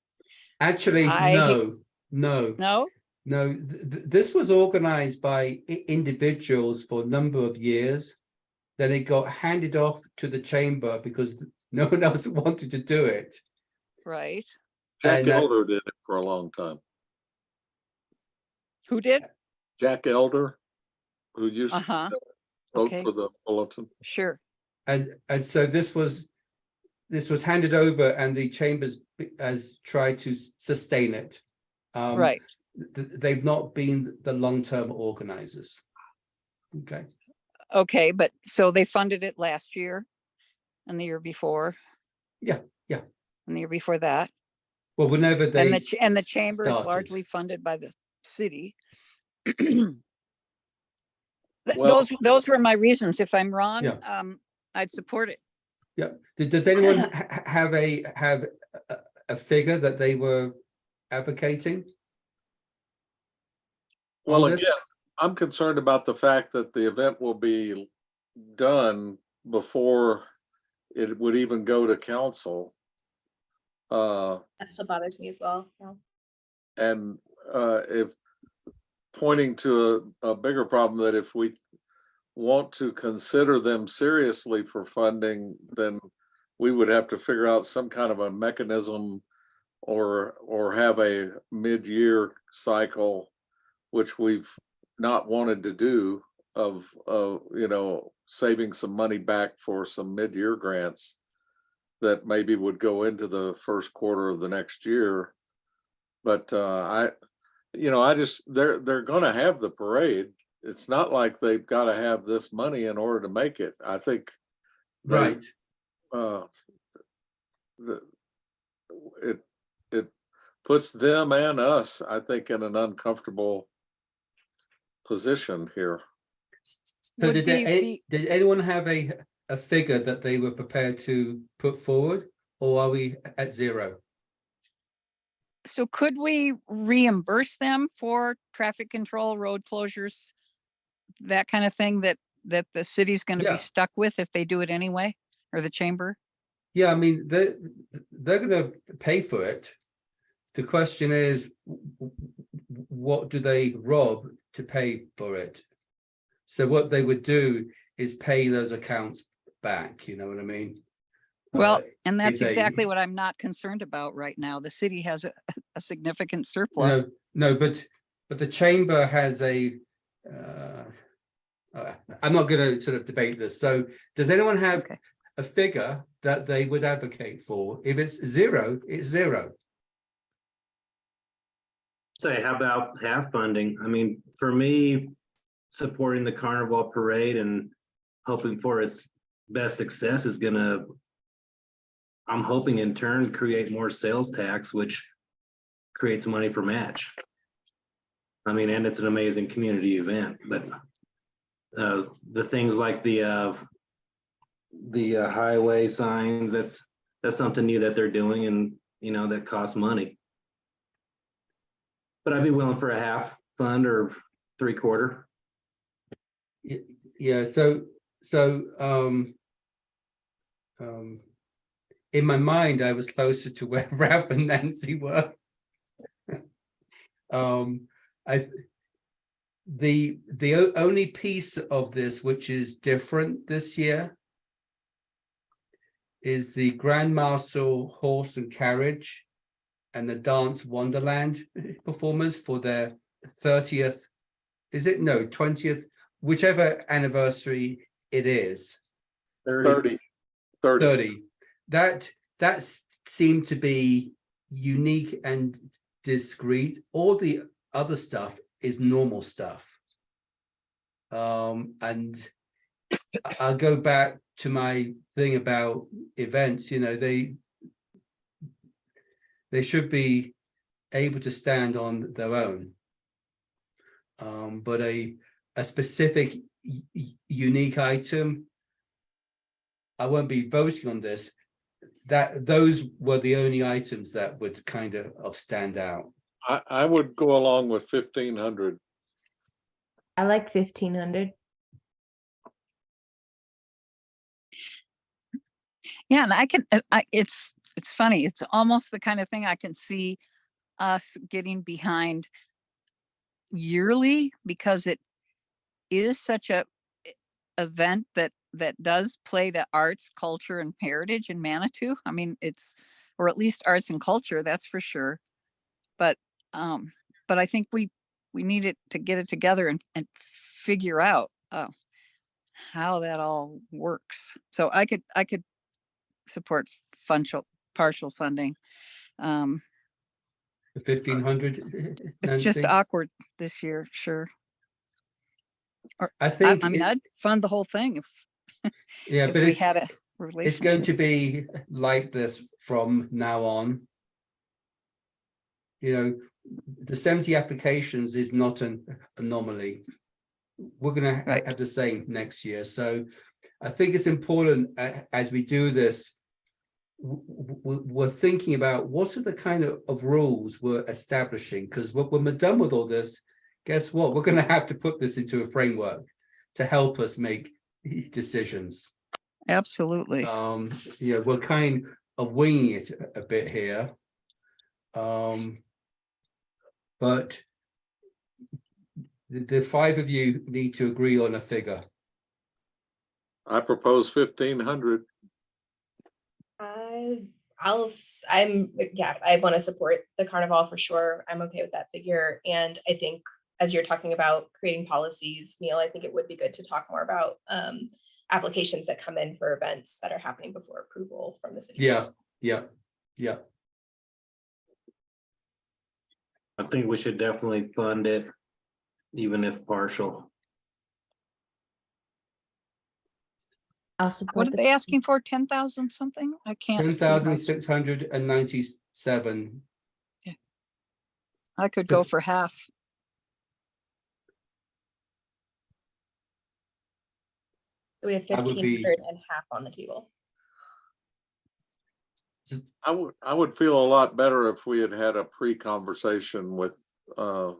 Actually, no. This was organized by individuals for a number of years. Then it got handed off to the chamber because no one else wanted to do it. Right. Jack Elder did it for a long time. Who did? Jack Elder, who used to vote for the bulletin. Sure. And so this was handed over, and the chambers has tried to sustain it. Right. They've not been the long-term organizers. Okay. Okay, but so they funded it last year and the year before. Yeah. And the year before that. Well, whenever they and the chamber started. is largely funded by the city. Well, those were my reasons. If I'm wrong, Yeah. I'd support it. Yeah. Does anyone have a figure that they were advocating? Well, again, I'm concerned about the fact that the event will be done before it would even go to council. That still bothers me as well. Yeah. And if pointing to a bigger problem, that if we want to consider them seriously for funding, then we would have to figure out some kind of a mechanism or have a mid-year cycle, which we've not wanted to do. of, you know, saving some money back for some mid-year grants that maybe would go into the first quarter of the next year. But you know, they're gonna have the parade. It's not like they've got to have this money in order to make it. I think they, Right. the, it puts them and us, I think, in an uncomfortable position here. So Would be did anyone have a figure that they were prepared to put forward, or are we at zero? So could we reimburse them for traffic control, road closures, that kind of thing that the city's going to Yeah. be stuck with if they do it anyway, or the chamber? Yeah, I mean, they're going to pay for it. The question is, what do they rob to pay for it? So what they would do is pay those accounts back, you know what I mean? Well, and that's if they- exactly what I'm not concerned about right now. The city has a significant surplus. No, but the chamber has I'm not going to sort of debate this. So does anyone have Okay. a figure that they would advocate for? If it's zero, it's zero. Say, how about half funding? I mean, for me, supporting the carnival parade and hoping for its best success is gonna, I'm hoping in turn create more sales tax, which creates money for MACH. I mean, and it's an amazing community event, but the things like the highway signs, that's something new that they're doing, and you know, that costs money. But I'd be willing for a half fund or 3/4. Yeah, so in my mind, I was closer to where Ralph and Nancy were. The only piece of this which is different this year is the Grand Marshal Horse and Carriage and the Dance Wonderland performers for their 30th, is it? No, 20th, whichever anniversary it is. 30. That seemed to be unique and discreet. All the other stuff is normal stuff. And I'll go back to my thing about events. You know, they should be able to stand on their own. But a specific unique item, I won't be voting on this. Those were the only items that would kind of stand out. I would go along with 1,500. I like 1,500. Yeah, and I can, it's funny. It's almost the kind of thing I can see us getting behind yearly, because it is such a event that does play to arts, culture, and heritage in Manitou. I mean, or at least arts and culture, that's for sure. But I think we need it to get it together and figure out how that all works. So I could support partial funding. The 1,500. It's just awkward this year, sure. Or I think I mean, I'd fund the whole thing if yeah, if but we it's had a it's relationship. going to be like this from now on. You know, the 70 applications is not an anomaly. We're going to have the same next year. So I think it's important as we do this, we're thinking about what are the kind of rules we're establishing, because when we're done with all this, guess what? We're going to have to put this into a framework to help us make decisions. Absolutely. Yeah, we're kind of winging it a bit here. But the five of you need to agree on a figure. I propose 1,500. I want to support the carnival for sure. I'm okay with that figure. And I think as you're talking about creating policies, Neil, I think it would be good to talk more about applications that come in for events that are happening before approval from the city. Yeah, yeah, yeah. I think we should definitely fund it, even if partial. I'll What support are this. they asking for? 10,000 something? I can't. see my- 10,697. I could So- go for half. So we have That would be- 1,500 and half on the table. I would feel a lot better if we had had a pre-conversation with, and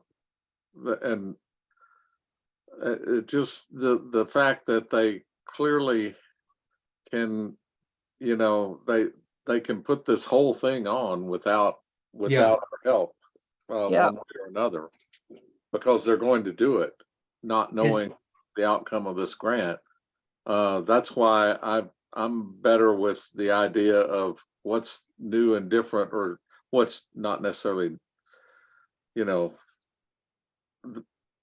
it just, the fact that they clearly can, you know, they can put this whole thing on without our help, Yeah. one way or another, because they're going to do it, not knowing the outcome of this grant. That's why I'm better with the idea of what's new and different, or what's not necessarily, you know,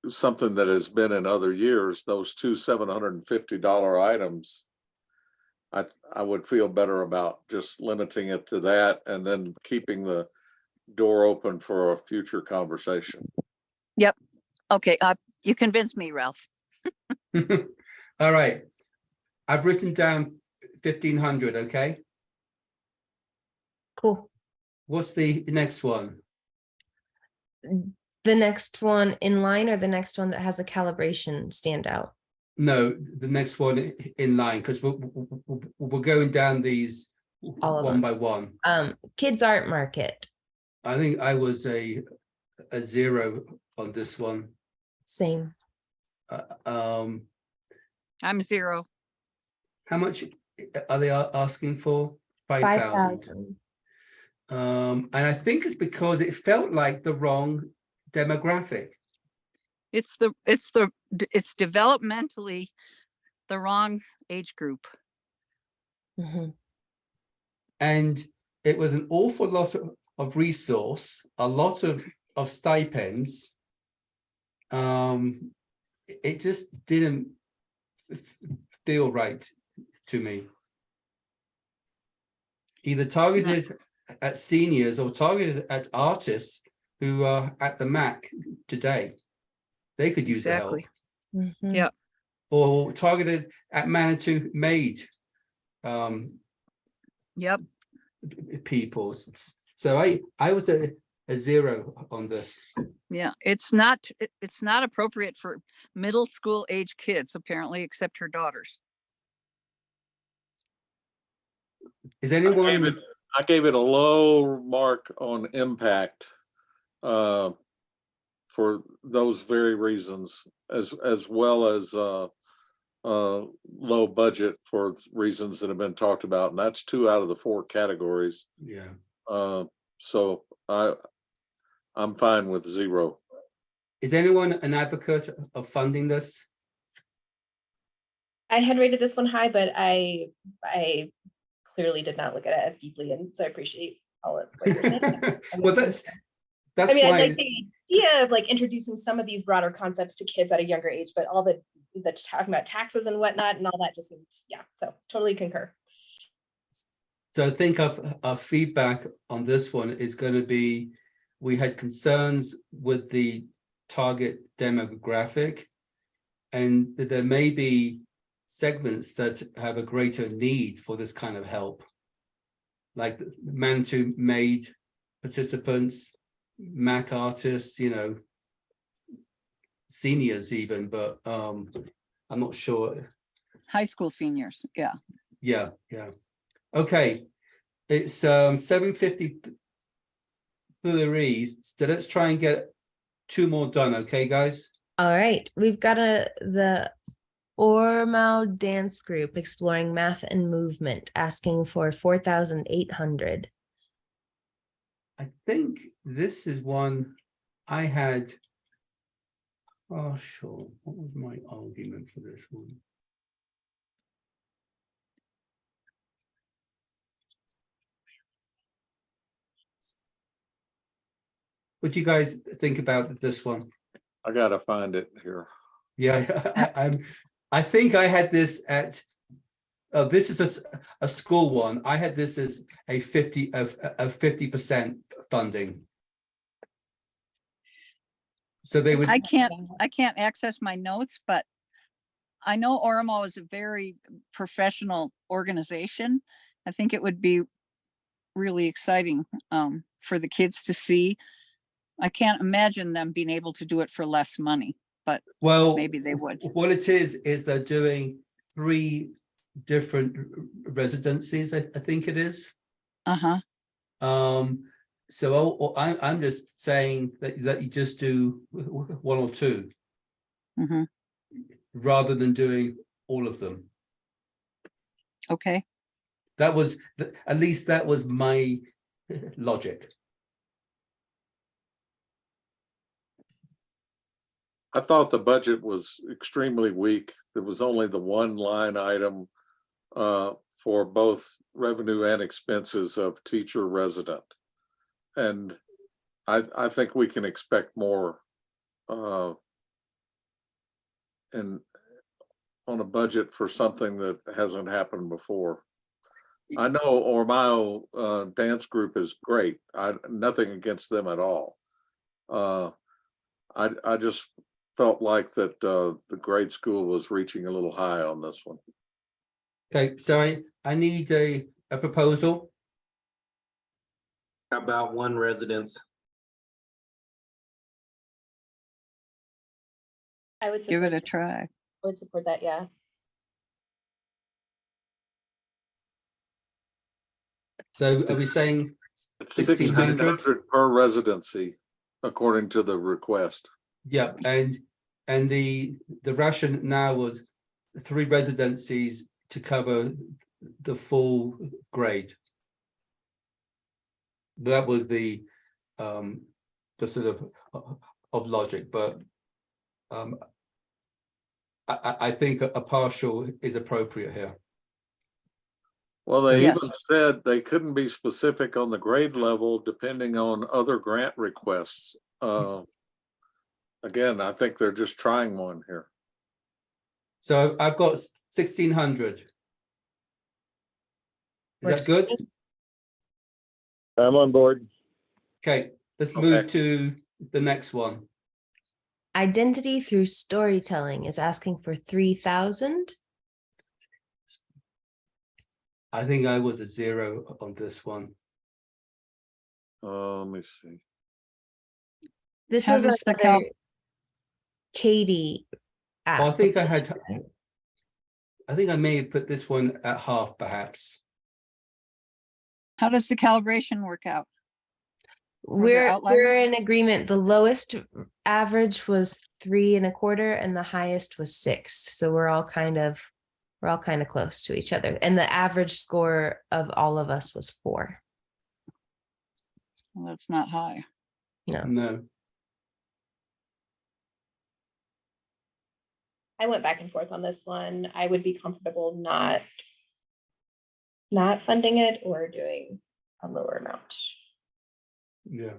something that has been in other years. Those two $750 items, I would feel better about just limiting it to that, and then keeping the door open for a future conversation. Yep. Okay. You convinced me, Ralph. All right. I've written down 1,500, okay? Cool. What's the next one? The next one in line, or the next one that has a calibration standout? No, the next one in line, because we're going down these All of one them. by one. Kids Art Market, I think I was a 0 on this one. same. I'm 0. How much are they asking for? 5,000. 5,000. And I think it's because it felt like the wrong demographic. It's developmentally the wrong age group. Mhm. And it was an awful lot of resource, a lot of stipends. It just didn't feel right to me. Either targeted at seniors or targeted at artists who are at the MAC today. They could use the help. Exactly. Mhm. Yeah. Or targeted at Manitou made Yep. people. So I was a 0 on this. Yeah. It's not appropriate for middle school age kids, apparently, except her daughters. Is anyone? I gave it a low mark on impact, for those very reasons, as well as low budget for reasons that have been talked about, and that's 2 out of the 4 categories. Yeah. So I'm fine with 0. Is anyone an advocate of funding this? I had rated this one high, but I clearly did not look at it as deeply, and so I appreciate all of what you're saying. Well, that's I mean, I why. like the idea of like introducing some of these broader concepts to kids at a younger age, but all the talking about taxes and whatnot and all that just seems, yeah, so totally concur. So I think our feedback on this one is going to be, we had concerns with the target demographic, and there may be segments that have a greater need for this kind of help, like Manitou made participants, MAC artists, you know, seniors even, but I'm not sure. High school seniors. Yeah. Yeah. Okay, it's 7:50 so let's try and get 2 more done, okay, guys? All right, we've got the Ormau Dance Group exploring math and movement, asking for 4,800. I think this is one I had. Oh, sure. What was my argument for this one? What do you guys think about this one? I gotta find it here. Yeah, I think I had this at, this is a school one. I had this as a 50% funding. So they would, I can't access my notes, but I know Ormo is a very professional organization. I think it would be really exciting for the kids to see. I can't imagine them being able to do it for less money, but well, maybe they would. what it is they're doing 3 different residencies, I think it is. Uh-huh. So I'm just saying that you just do 1 or 2 Mm-hmm. rather than doing all of them. Okay. That was at least that was my logic. I thought the budget was extremely weak. There was only the one line item for both revenue and expenses of teacher resident. And I think we can expect more and on a budget for something that hasn't happened before. I know Ormao dance group is great. Nothing against them at all. I just felt like that the grade school was reaching a little high on this one. Okay, so I need a proposal. How about one residence? I would Give it a support, try. I would support that, yeah. So are we saying It's 1,600? 1,600 per residency, according to the request. Yep, and the ration now was 3 residencies to cover the full grade. That was the sort of logic, but I think a partial is appropriate here. Well, they Yes. even said they couldn't be specific on the grade level depending on other grant requests. Again, I think they're just trying one here. So I've got 1,600. Is Works that good? for me. I'm on board. Okay, let's Okay. move to the next one. Identity through storytelling is asking for 3,000. I think I was a 0 on this one. Let me see. This How was does the another Katie. Well, I think I had, application. I think I may have put this one at half, perhaps. How does the calibration work out? there We're outliers? in agreement. The lowest average was 3.25 and the highest was 6. So we're all kind of close to each other. And the average score of all of us was 4. Well, that's not high. No. No. I went back and forth on this one. I would be comfortable not funding it or doing a lower amount. Yeah.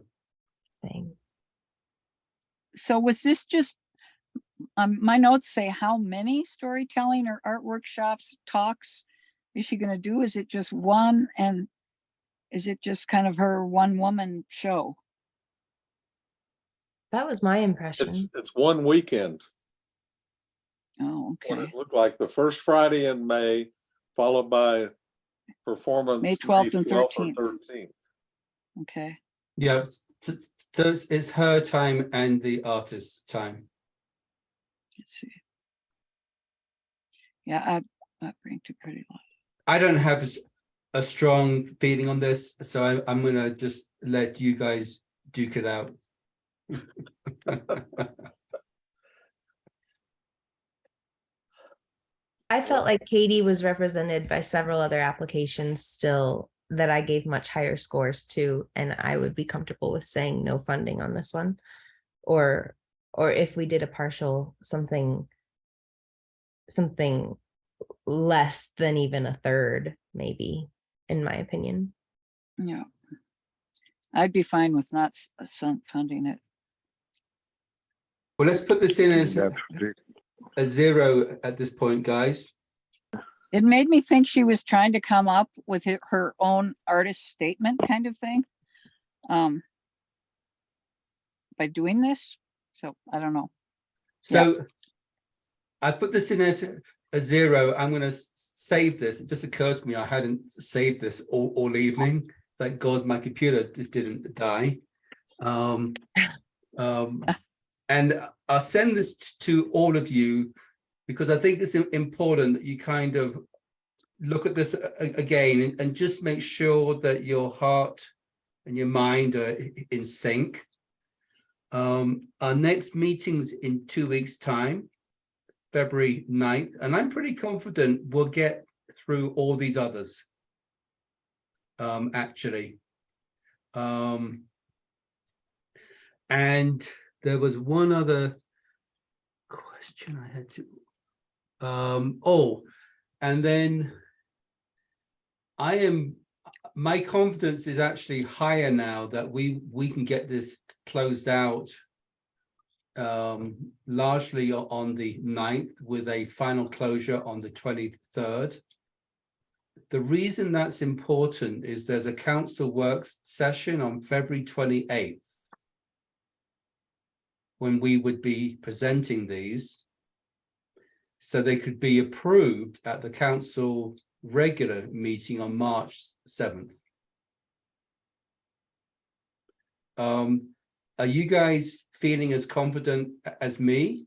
Same. So was this just, my notes say how many storytelling or art workshops, talks is she gonna do? Is it just one? And is it just kind of her one woman show? That was my impression. It's one weekend. Oh, What okay. it looked like the first Friday in May, followed by performance May 12th and 12th 13th. or 13th. Okay. Yeah, so it's her time and the artist's time. Let's see. Yeah, I ranked it pretty low. I don't have a strong feeling on this, so I'm gonna just let you guys duke it out. I felt like Katie was represented by several other applications still that I gave much higher scores to, and I would be comfortable with saying no funding on this one. Or if we did a partial, something less than even a third, maybe, in my opinion. Yeah. I'd be fine with not funding it. Well, let's put this in as That's a 0 at this point, guys. It made me think she was trying to come up with her own artist statement kind of thing. By doing this, so I don't know. So I put this in as a 0. I'm going to save this. It just occurs to me I hadn't saved this all evening. Thank God my computer just didn't die. And I'll send this to all of you because I think it's important that you kind of look at this again and just make sure that your heart and your mind are in sync. Our next meeting's in 2 weeks' time, February 9th, and I'm pretty confident we'll get through all these others, actually. And there was one other question I had to, and then my confidence is actually higher now that we can get this closed out largely on the 9th with a final closure on the 23rd. The reason that's important is there's a council works session on February 28th when we would be presenting these, so they could be approved at the council regular meeting on March 7th. Are you guys feeling as confident as me?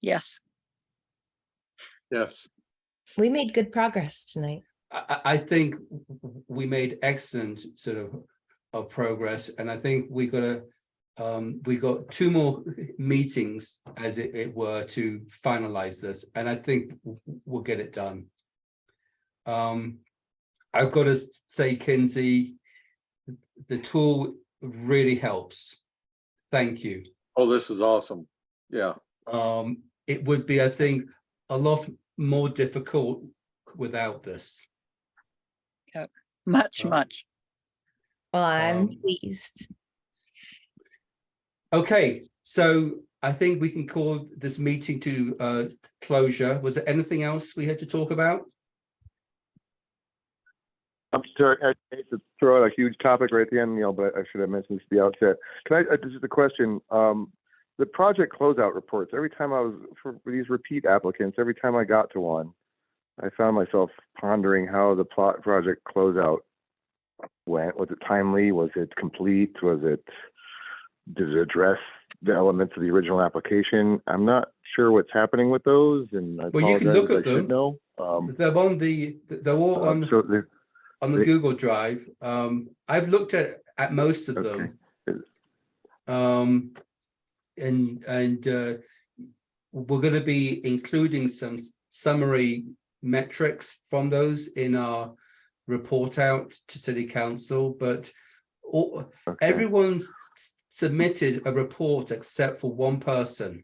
Yes. Yes. We made good progress tonight. I think we made excellent sort of progress, and I think we got 2 more meetings, as it were, to finalize this, and I think we'll get it done. I've got to say, Kinsey, the tool really helps. Thank you. Oh, this is awesome. Yeah. It would be, I think, a lot more difficult without this. Yep. Much. Well, I'm Um, pleased. Okay, so I think we can call this meeting to closure. Was there anything else we had to talk about? I'm sorry, I hate to throw out a huge topic right at the end, Neil, but I should have mentioned this at the outset. Can I, this is a question. The project closeout reports, every time I was, for these repeat applicants, every time I got to one, I found myself pondering how the project closeout went. Was it timely? Was it complete? Did it address the elements of the original application? I'm not sure what's happening with those, and I Well, you can look apologize, at I should them. know. They're on they're all on So the Google Drive. I've looked at most of okay. them. And we're going to be including some summary metrics from those in our report out to City Council, but everyone's submitted a report except for one person.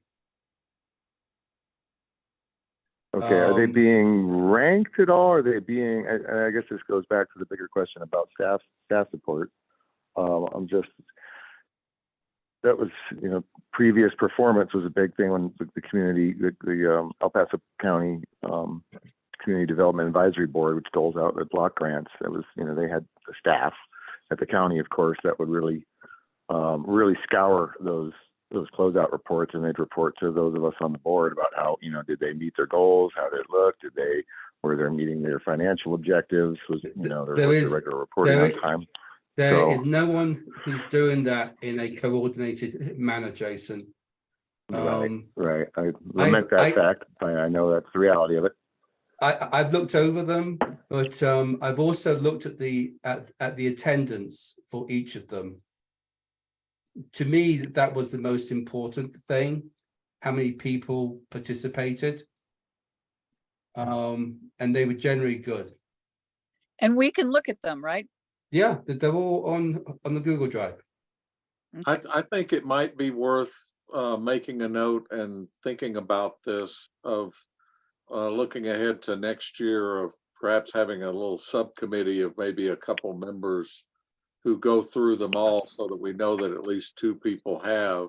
Okay, are they being ranked at all? Are they being, I guess this goes back to the bigger question about staff support. That was, previous performance was a big thing when the community, the El Paso County Community Development Advisory Board, which doles out the block grants. That was, they had the staff at the county, of course, that would really scour those closeout reports, and they'd report to those of us on the board about how, did they meet their goals? How did it look? Were they meeting their financial objectives? Was, their regular reporting on time? There is no one who's doing that in a coordinated manner, Jason. Right. I lament that fact. I know that's the reality of it. I've looked over them, but I've also looked at the attendance for each of them. To me, that was the most important thing. How many people participated, and they were generally good. And we can look at them, right? Yeah, they're all on the Google Drive. I think it might be worth making a note and thinking about this, of looking ahead to next year, of perhaps having a little subcommittee of maybe a couple members who go through them all so that we know that at least 2 people have.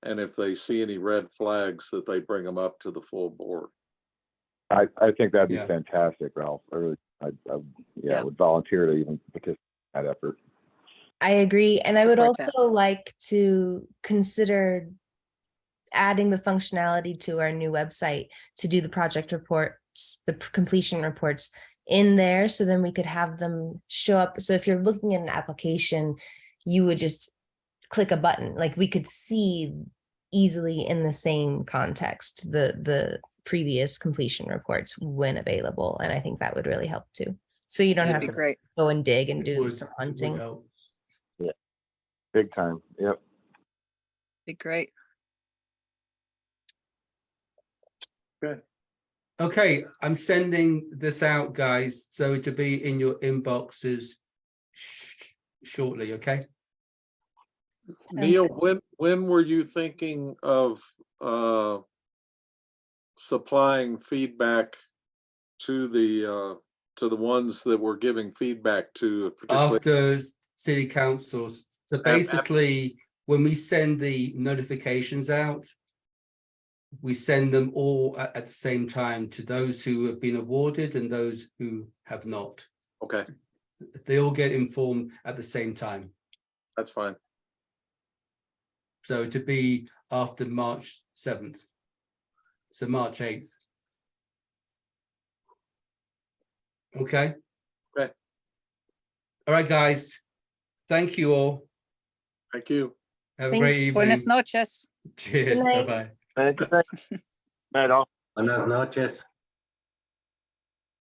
And if they see any red flags, that they bring them up to the full board. I think that'd be Yeah. fantastic, Ralph. I Yeah. would volunteer to even participate in that effort. I agree. And I would Support that. also like to consider adding the functionality to our new website to do the project reports, the completion reports in there. So then we could have them show up. So if you're looking at an application, you would just click a button. Like we could see easily in the same context, the previous completion reports when available. And I think that would really help too. So you don't That'd have be to great. go and dig and It do would- some it would hunting. help. Big time. Yep. Be great. Okay, I'm sending this out, guys, so it'll be in your inboxes shortly, okay? Neil, when were you thinking of supplying feedback to the ones that we're giving feedback to? Particularly After city councils. So basically, when we send the notifications out, we send them all at the same time to those who have been awarded and those who have not. Okay, They all get informed at the same time. that's fine. So to be after March 7th. So March 8th. Okay. Okay. All right, guys. Thank you all. Thank you. Have a Thanks. great evening. Buenas noches. Cheers. Good night. Bye-bye. Thank you. Night all. Buenas noches.